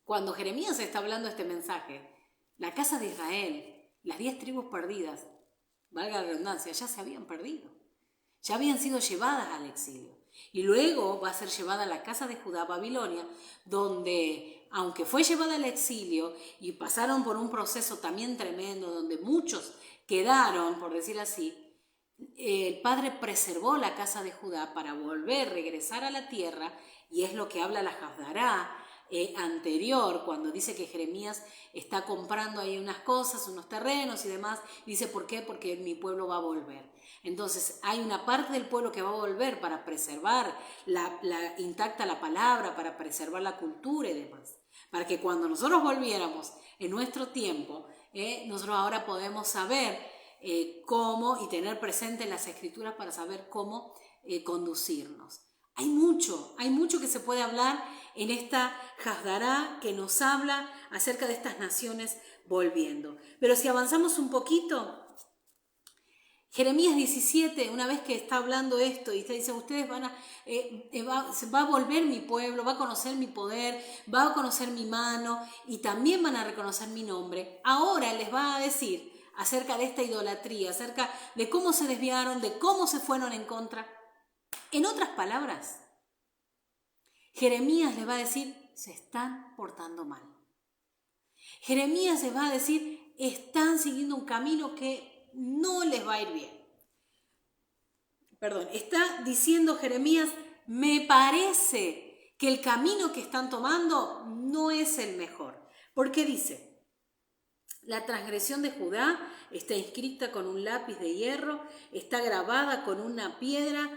cuando Jeremías está hablando este mensaje, la casa de Israel, las 10 tribus perdidas, valga la redundancia, ya se habían perdido. Ya habían sido llevadas al exilio. Y luego va a ser llevada a la casa de Judá, Babilonia, donde, aunque fue llevada al exilio y pasaron por un proceso también tremendo, donde muchos quedaron, por decir así, el Padre preservó la casa de Judá para regresar a la tierra, y es lo que habla la Hafdará anterior, cuando dice que Jeremías está comprando ahí unas cosas, unos terrenos y demás. Dice, ¿por qué? Porque mi pueblo va a volver. Entonces hay una parte del pueblo que va a volver para preservar intacta la palabra, para preservar la cultura y demás. Para que cuando nosotros volviéramos en nuestro tiempo, nosotros ahora podemos saber cómo, y tener presente las escrituras para saber cómo conducirnos. Hay mucho que se puede hablar en esta Hafdará que nos habla acerca de estas naciones volviendo. Pero si avanzamos un poquito, Jeremías 17, una vez que está hablando esto y está dice, ustedes va a volver mi pueblo, va a conocer mi poder, va a conocer mi mano y también van a reconocer mi nombre. Ahora les va a decir acerca de esta idolatría, acerca de cómo se desviaron, de cómo se fueron en contra. En otras palabras, Jeremías les va a decir, se están portando mal. Jeremías les va a decir, están siguiendo un camino que no les va a ir bien. Perdón, está diciendo Jeremías, me parece que el camino que están tomando no es el mejor. Porque dice, la transgresión de Judá está inscrita con un lápiz de hierro, está grabada con una piedra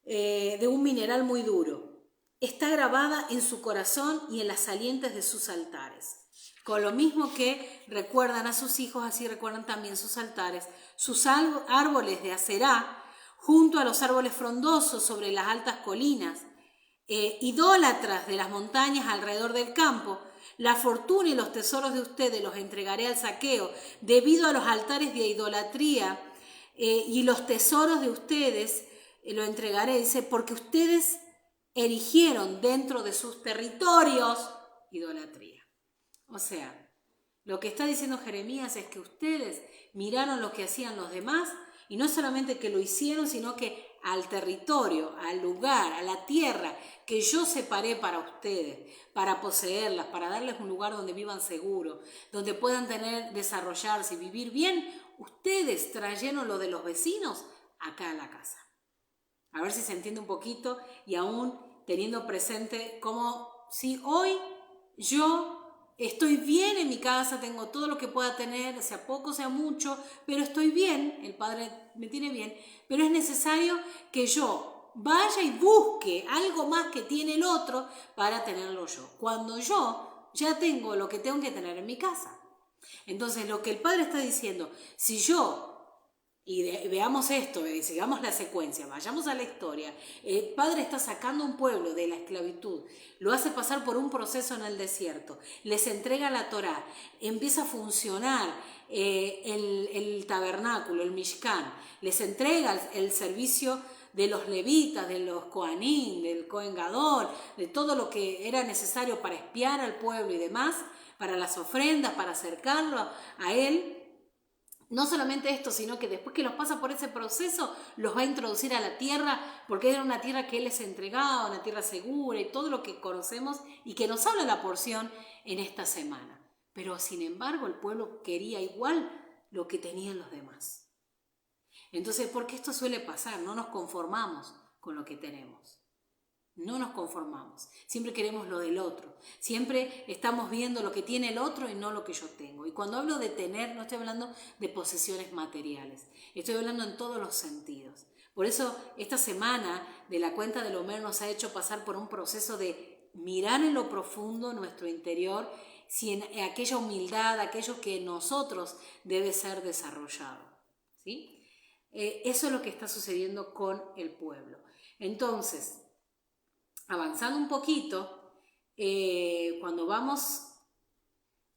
de un mineral muy duro. Está grabada en su corazón y en las salientes de sus altares. Con lo mismo que recuerdan a sus hijos, así recuerdan también sus altares, sus árboles de acerá, junto a los árboles frondosos sobre las altas colinas, idólatras de las montañas alrededor del campo. La fortuna y los tesoros de ustedes los entregaré al saqueo, debido a los altares de idolatría, y los tesoros de ustedes lo entregaré, dice, porque ustedes erigieron dentro de sus territorios idolatría. O sea, lo que está diciendo Jeremías es que ustedes miraron lo que hacían los demás, y no solamente que lo hicieron, sino que al territorio, al lugar, a la tierra que yo separé para ustedes, para poseerlas, para darles un lugar donde vivan seguros, donde puedan desarrollarse y vivir bien, ustedes trajeron lo de los vecinos acá a la casa. A ver si se entiende un poquito, y aún teniendo presente cómo si hoy yo estoy bien en mi casa, tengo todo lo que pueda tener, sea poco, sea mucho, pero estoy bien, el Padre me tiene bien, pero es necesario que yo vaya y busque algo más que tiene el otro para tenerlo yo, cuando yo ya tengo lo que tengo que tener en mi casa. Entonces, lo que el Padre está diciendo, si yo, y veamos esto, sigamos la secuencia, vayamos a la historia. El Padre está sacando un pueblo de la esclavitud, lo hace pasar por un proceso en el desierto, les entrega la Torá, empieza a funcionar el tabernáculo, el Mishkan, les entrega el servicio de los levitas, de los Kohanim, del Kohen Gadol, de todo lo que era necesario para espiar al pueblo y demás, para las ofrendas, para acercarlo a él. no solamente esto, sino que después que los pasa por ese proceso, los va a introducir a la tierra, porque era una tierra que Él les entregaba, una tierra segura y todo lo que conocemos y que nos habla la porción en esta semana. Pero sin embargo, el pueblo quería igual lo que tenían los demás. Entonces, ¿por qué esto suele pasar? No nos conformamos con lo que tenemos. No nos conformamos, siempre queremos lo del otro, siempre estamos viendo lo que tiene el otro y no lo que yo tengo. Y cuando hablo de tener, no estoy hablando de posesiones materiales, estoy hablando en todos los sentidos. Por eso esta semana de la cuenta del Omer nos ha hecho pasar por un proceso de mirar en lo profundo nuestro interior, si en aquella humildad, aquello que en nosotros debe ser desarrollado, ¿sí? Eso es lo que está sucediendo con el pueblo. Entonces, avanzando un poquito, cuando vamos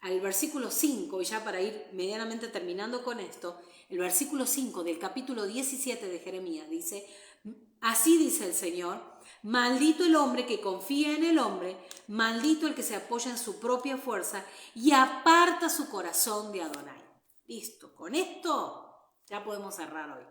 al versículo 5, y ya para ir medianamente terminando con esto, el versículo 5 del capítulo 17 de Jeremías dice: así dice el Señor, maldito el hombre que confía en el hombre, maldito el que se apoya en su propia fuerza y aparta su corazón de Adonai. Listo, con esto ya podemos cerrar hoy.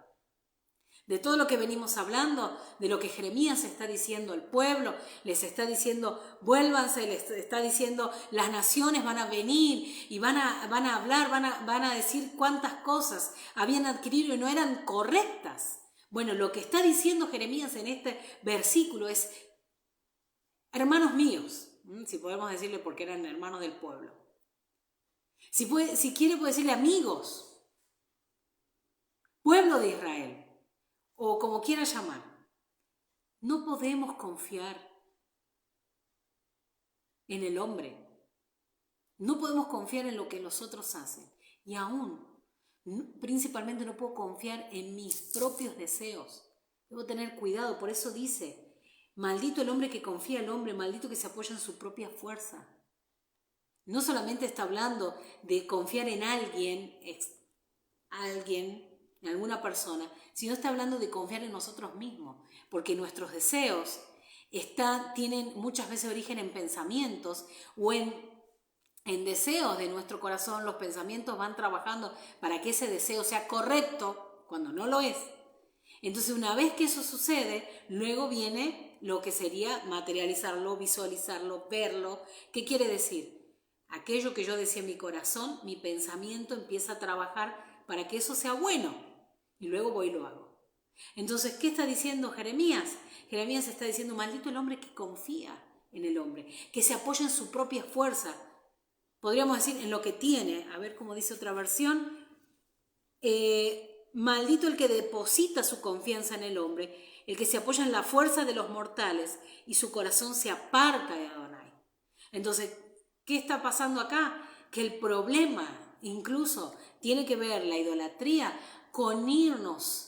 De todo lo que venimos hablando, de lo que Jeremías está diciendo al pueblo, les está diciendo, vuélvanse, les está diciendo, las naciones van a venir y van a hablar, van a decir cuántas cosas habían adquirido y no eran correctas. Bueno, lo que está diciendo Jeremías en este versículo es, hermanos míos, si podemos decirle porque eran hermanos del pueblo. Si quiere puede decirle amigos, pueblo de Israel, o como quiera llamar. No podemos confiar en el hombre. No podemos confiar en lo que los otros hacen. Y aún, principalmente no puedo confiar en mis propios deseos. Debo tener cuidado, por eso dice, maldito el hombre que confía en el hombre, maldito que se apoya en su propia fuerza. No solamente está hablando de confiar en alguien, en alguna persona, sino está hablando de confiar en nosotros mismos, porque nuestros deseos tienen muchas veces origen en pensamientos o en deseos de nuestro corazón. Los pensamientos van trabajando para que ese deseo sea correcto cuando no lo es. Entonces, una vez que eso sucede, luego viene lo que sería materializarlo, visualizarlo, verlo. ¿Qué quiere decir? Aquello que yo decía en mi corazón, mi pensamiento empieza a trabajar para que eso sea bueno. Y luego voy y lo hago. Entonces, ¿qué está diciendo Jeremías? Jeremías está diciendo, maldito el hombre que confía en el hombre, que se apoya en su propia fuerza. Podríamos decir en lo que tiene, a ver cómo dice otra versión, maldito el que deposita su confianza en el hombre, el que se apoya en la fuerza de los mortales y su corazón se aparta de Adonai. Entonces, ¿qué está pasando acá? Que el problema incluso tiene que ver la idolatría con irnos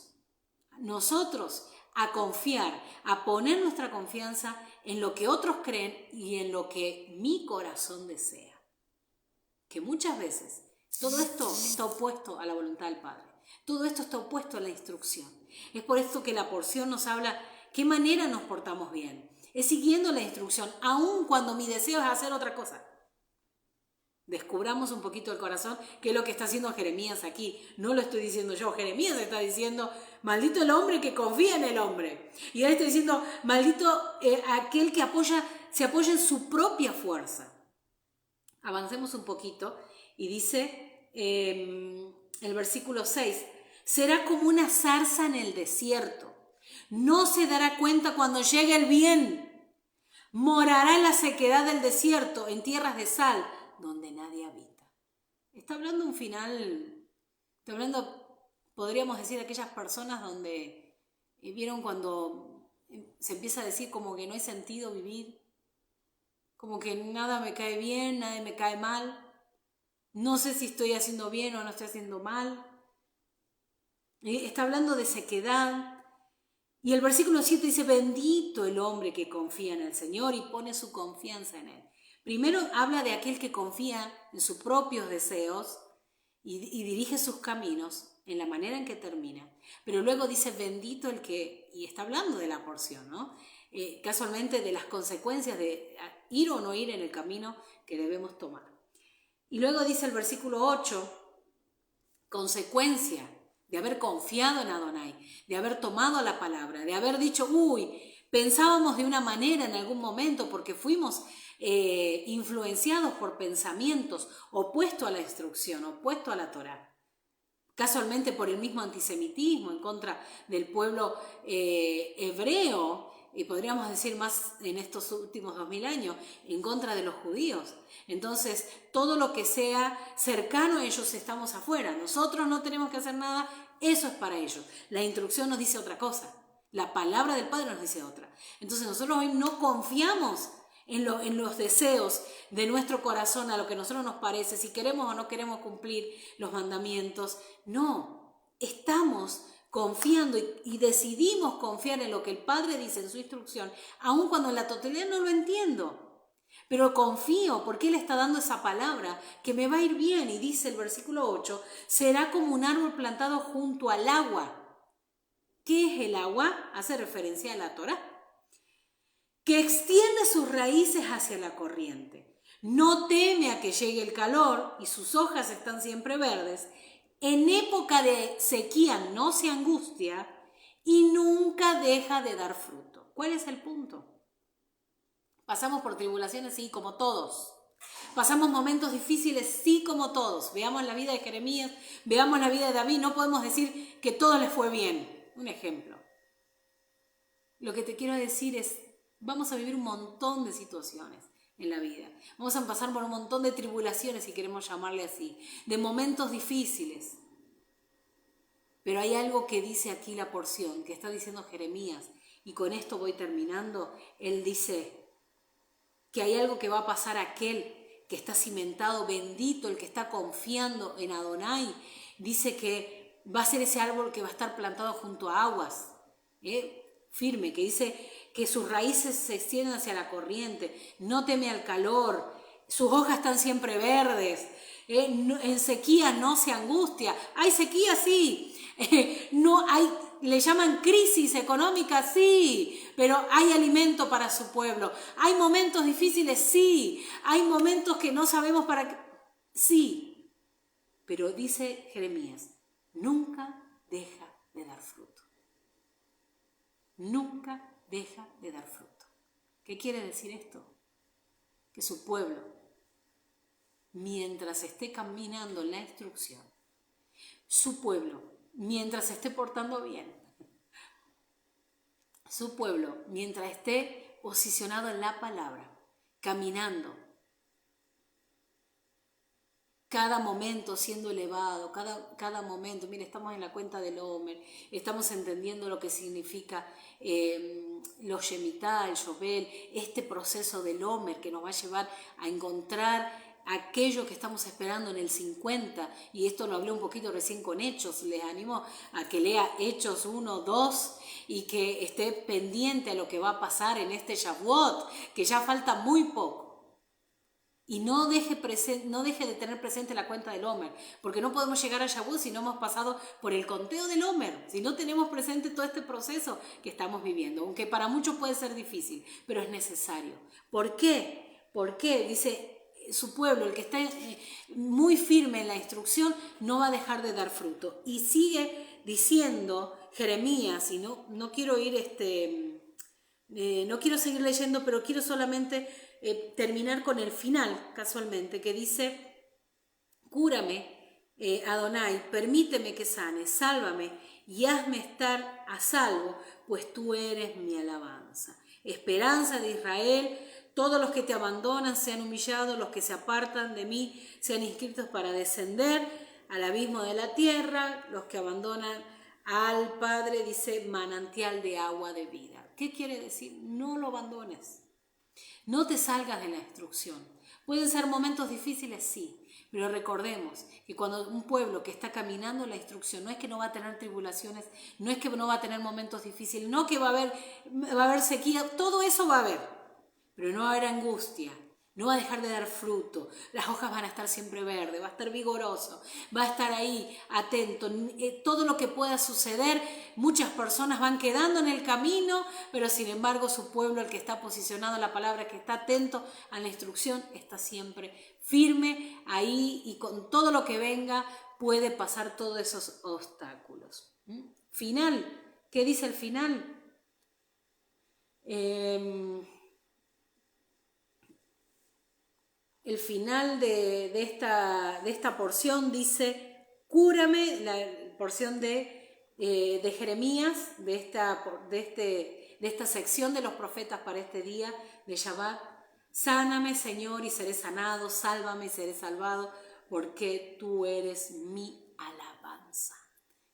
nosotros a confiar, a poner nuestra confianza en lo que otros creen y en lo que mi corazón desea. Que muchas veces todo esto está opuesto a la voluntad del Padre. Todo esto está opuesto a la instrucción. Es por esto que la porción nos habla qué manera nos portamos bien. Es siguiendo la instrucción, aun cuando mi deseo es hacer otra cosa. Descubramos un poquito el corazón, que es lo que está haciendo Jeremías aquí. No lo estoy diciendo yo, Jeremías está diciendo, maldito el hombre que confía en el hombre. Y él está diciendo, maldito aquel que se apoya en su propia fuerza. Avancemos un poquito y dice el versículo 6, será como una zarza en el desierto, no se dará cuenta cuando llegue el bien, morará en la sequedad del desierto, en tierras de sal, donde nadie habita. Está hablando un final, está hablando, podríamos decir, aquellas personas donde vieron cuando se empieza a decir como que no hay sentido vivir, como que nada me cae bien, nada me cae mal, no sé si estoy haciendo bien o no estoy haciendo mal. Está hablando de sequedad. Y el versículo 7 dice, bendito el hombre que confía en el Señor y pone su confianza en Él. Primero habla de aquel que confía en sus propios deseos y dirige sus caminos en la manera en que termina. Pero luego dice, bendito el que, y está hablando de la porción, ¿no? Casualmente de las consecuencias de ir o no ir en el camino que debemos tomar. Y luego dice el versículo 8, consecuencia de haber confiado en Adonai, de haber tomado la palabra, de haber dicho, uy, pensábamos de una manera en algún momento porque fuimos influenciados por pensamientos opuestos a la instrucción, opuestos a la Torá. Casualmente por el mismo antisemitismo en contra del pueblo hebreo, y podríamos decir más en estos últimos 2000 años, en contra de los judíos. Entonces, todo lo que sea cercano a ellos estamos afuera. Nosotros no tenemos que hacer nada, eso es para ellos. La instrucción nos dice otra cosa, la palabra del Padre nos dice otra. Entonces, nosotros hoy no confiamos en los deseos de nuestro corazón, a lo que a nosotros nos parece, si queremos o no queremos cumplir los mandamientos. No, estamos confiando y decidimos confiar en lo que el Padre dice en su instrucción, aun cuando en la totalidad no lo entiendo. Pero confío porque Él está dando esa palabra que me va a ir bien. Y dice el versículo 8, será como un árbol plantado junto al agua. ¿Qué es el agua? Hace referencia a la Torá. Que extiende sus raíces hacia la corriente. No teme a que llegue el calor y sus hojas están siempre verdes. En época de sequía no se angustia y nunca deja de dar fruto. ¿Cuál es el punto? Pasamos por tribulaciones, sí, como todos. Pasamos momentos difíciles, sí, como todos. Veamos la vida de Jeremías, veamos la vida de David. No podemos decir que todo les fue bien. Un ejemplo. Lo que te quiero decir es, vamos a vivir un montón de situaciones en la vida. Vamos a pasar por un montón de tribulaciones, si queremos llamarle así, de momentos difíciles. Pero hay algo que dice aquí la porción, que está diciendo Jeremías, y con esto voy terminando. Él dice que hay algo que va a pasar a aquel que está cimentado, bendito, el que está confiando en Adonai. Dice que va a ser ese árbol que va a estar plantado junto a aguas, firme, que dice que sus raíces se extienden hacia la corriente, no teme al calor, sus hojas están siempre verdes, en sequía no se angustia. Hay sequía, sí, no hay, le llaman crisis económica, sí, pero hay alimento para su pueblo. Hay momentos difíciles, sí, hay momentos que no sabemos para qué, sí, pero dice Jeremías, nunca deja de dar fruto. Nunca deja de dar fruto. ¿Qué quiere decir esto? Que su pueblo, mientras esté caminando en la instrucción, su pueblo, mientras se esté portando bien, su pueblo, mientras esté posicionado en la palabra, caminando, cada momento siendo elevado, cada momento, mire, estamos en la cuenta del Omer, estamos entendiendo lo que significa los Shemitah, el Yobel, este proceso del Omer que nos va a llevar a encontrar aquello que estamos esperando en el 50, y esto lo hablé un poquito recién con Hechos. Les animo a que lea Hechos 1, 2 y que esté pendiente a lo que va a pasar en este Shavuot, que ya falta muy poco. Y no deje de tener presente la cuenta del Omer, porque no podemos llegar a Shavuot si no hemos pasado por el conteo del Omer, si no tenemos presente todo este proceso que estamos viviendo, aunque para muchos puede ser difícil, pero es necesario. ¿Por qué? Porque, dice su pueblo, el que está muy firme en la instrucción, no va a dejar de dar fruto. Y sigue diciendo Jeremías, y no quiero ir, no quiero seguir leyendo, pero quiero solamente terminar con el final, casualmente, que dice, cúrame, Adonai, permíteme que sane, sálvame y hazme estar a salvo, pues tú eres mi alabanza. Esperanza de Israel, todos los que te abandonan sean humillados, los que se apartan de mí sean inscritos para descender al abismo de la tierra, los que abandonan al Padre, dice, manantial de agua de vida. ¿Qué quiere decir? No lo abandones. No te salgas de la instrucción. Pueden ser momentos difíciles, sí, pero recordemos que cuando un pueblo que está caminando en la instrucción, no es que no va a tener tribulaciones, no es que no va a tener momentos difíciles, no que va a haber sequía, todo eso va a haber, pero no va a haber angustia, no va a dejar de dar fruto, las hojas van a estar siempre verdes, va a estar vigoroso, va a estar ahí atento, todo lo que pueda suceder, muchas personas van quedando en el camino, pero sin embargo su pueblo, el que está posicionado en la palabra, que está atento a la instrucción, está siempre firme ahí y con todo lo que venga puede pasar todos esos obstáculos. Final, ¿qué dice el final? El final de esta porción dice, cúrame, la porción de Jeremías, de esta sección de los profetas para este día de Shabbat. Sáname, Señor, y seré sanado, sálvame y seré salvado, porque tú eres mi alabanza.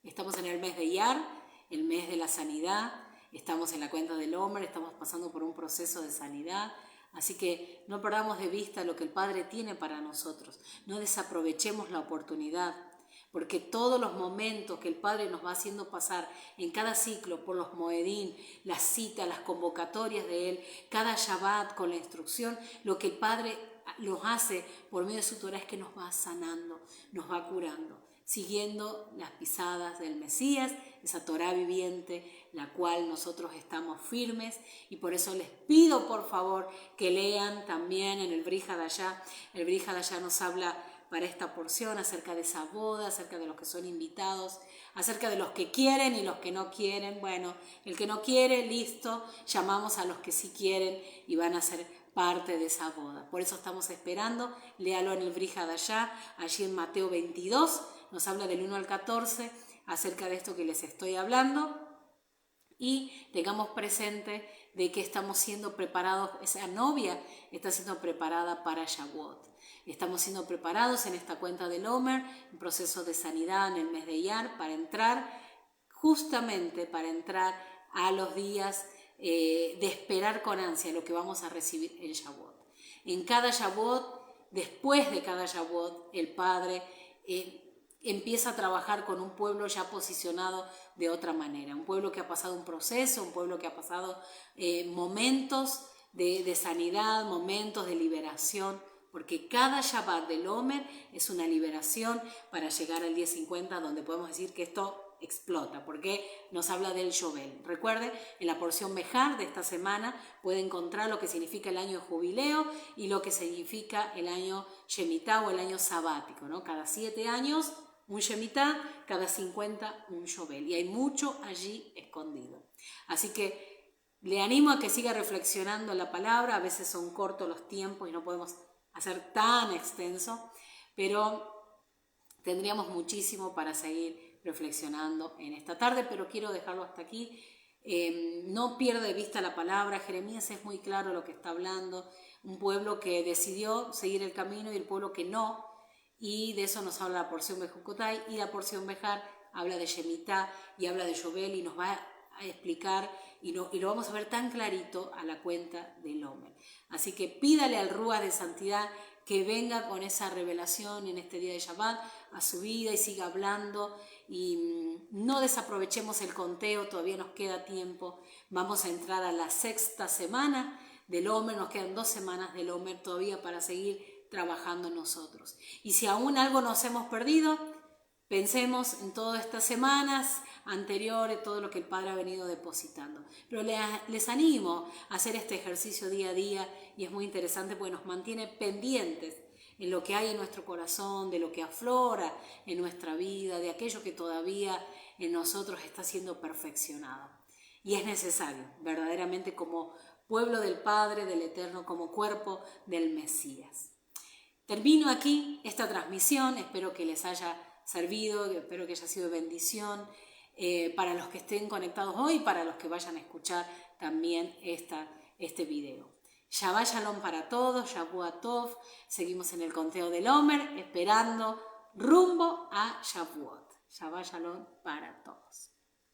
Estamos en el mes de Iyar, el mes de la sanidad, estamos en la cuenta del Omer, estamos pasando por un proceso de sanidad, así que no perdamos de vista lo que el Padre tiene para nosotros, no desaprovechemos la oportunidad, porque todos los momentos que el Padre nos va haciendo pasar en cada ciclo por los Moedín, las citas, las convocatorias de Él, cada Shabbat con la instrucción, lo que el Padre nos hace por medio de su Torah es que nos va sanando, nos va curando, siguiendo las pisadas del Mesías, esa Torah viviente, la cual nosotros estamos firmes, y por eso les pido por favor que lean también en el Brit Hadashah. El Brit Hadashah nos habla para esta porción acerca de esa boda, acerca de los que son invitados, acerca de los que quieren y los que no quieren. Bueno, el que no quiere, listo, llamamos a los que sí quieren y van a ser parte de esa boda. Por eso estamos esperando, léalo en el Brit Hadashah, allí en Mateo 22, nos habla del 1 al 14, acerca de esto que les estoy hablando, y tengamos presente de que estamos siendo preparados, esa novia está siendo preparada para Shavuot. Estamos siendo preparados en esta cuenta del Omer, en proceso de sanidad en el mes de Iyar, para entrar a los días de esperar con ansia lo que vamos a recibir en Shavuot. En cada Shavuot, después de cada Shavuot, el Padre empieza a trabajar con un pueblo ya posicionado de otra manera, un pueblo que ha pasado un proceso, un pueblo que ha pasado momentos de sanidad, momentos de liberación, porque cada Shabbat del Omer es una liberación para llegar al día 50, donde podemos decir que esto explota, porque nos habla del Yovel. Recuerde, en la porción Mejar de esta semana puede encontrar lo que significa el año jubileo y lo que significa el año Shemitah o el año sabático, ¿no? Cada 7 años un Shemitah, cada 50 un Yovel, y hay mucho allí escondido. Así que le animo a que siga reflexionando en la palabra. A veces son cortos los tiempos y no podemos hacer tan extenso, pero tendríamos muchísimo para seguir reflexionando en esta tarde, pero quiero dejarlo hasta aquí. No pierde de vista la palabra. Jeremías es muy claro lo que está hablando, un pueblo que decidió seguir el camino y el pueblo que no, y de eso nos habla la porción Bejucotai, y la porción Bejar habla de Shemitah y habla de Yovel, y nos va a explicar y lo vamos a ver tan clarito a la cuenta del Omer. Así que pídale al Ruach de santidad que venga con esa revelación en este día de Shabbat a su vida y siga hablando, y no desaprovechemos el conteo, todavía nos queda tiempo. Vamos a entrar a la 6ª semana del Omer, nos quedan 2 semanas del Omer todavía para seguir trabajando en nosotros. Y si aún algo nos hemos perdido, pensemos en todas estas semanas anteriores, todo lo que el Padre ha venido depositando. Pero les animo a hacer este ejercicio día a día, y es muy interesante porque nos mantiene pendientes en lo que hay en nuestro corazón, de lo que aflora en nuestra vida, de aquello que todavía en nosotros está siendo perfeccionado. Y es necesario, verdaderamente, como pueblo del Padre, del Eterno, como cuerpo del Mesías. Termino aquí esta transmisión, espero que les haya servido, espero que haya sido bendición para los que estén conectados hoy, para los que vayan a escuchar también este video. Shabbat Shalom para todos, Shavuot Tov, seguimos en el conteo del Omer, esperando rumbo a Shavuot. Shabbat Shalom para todos.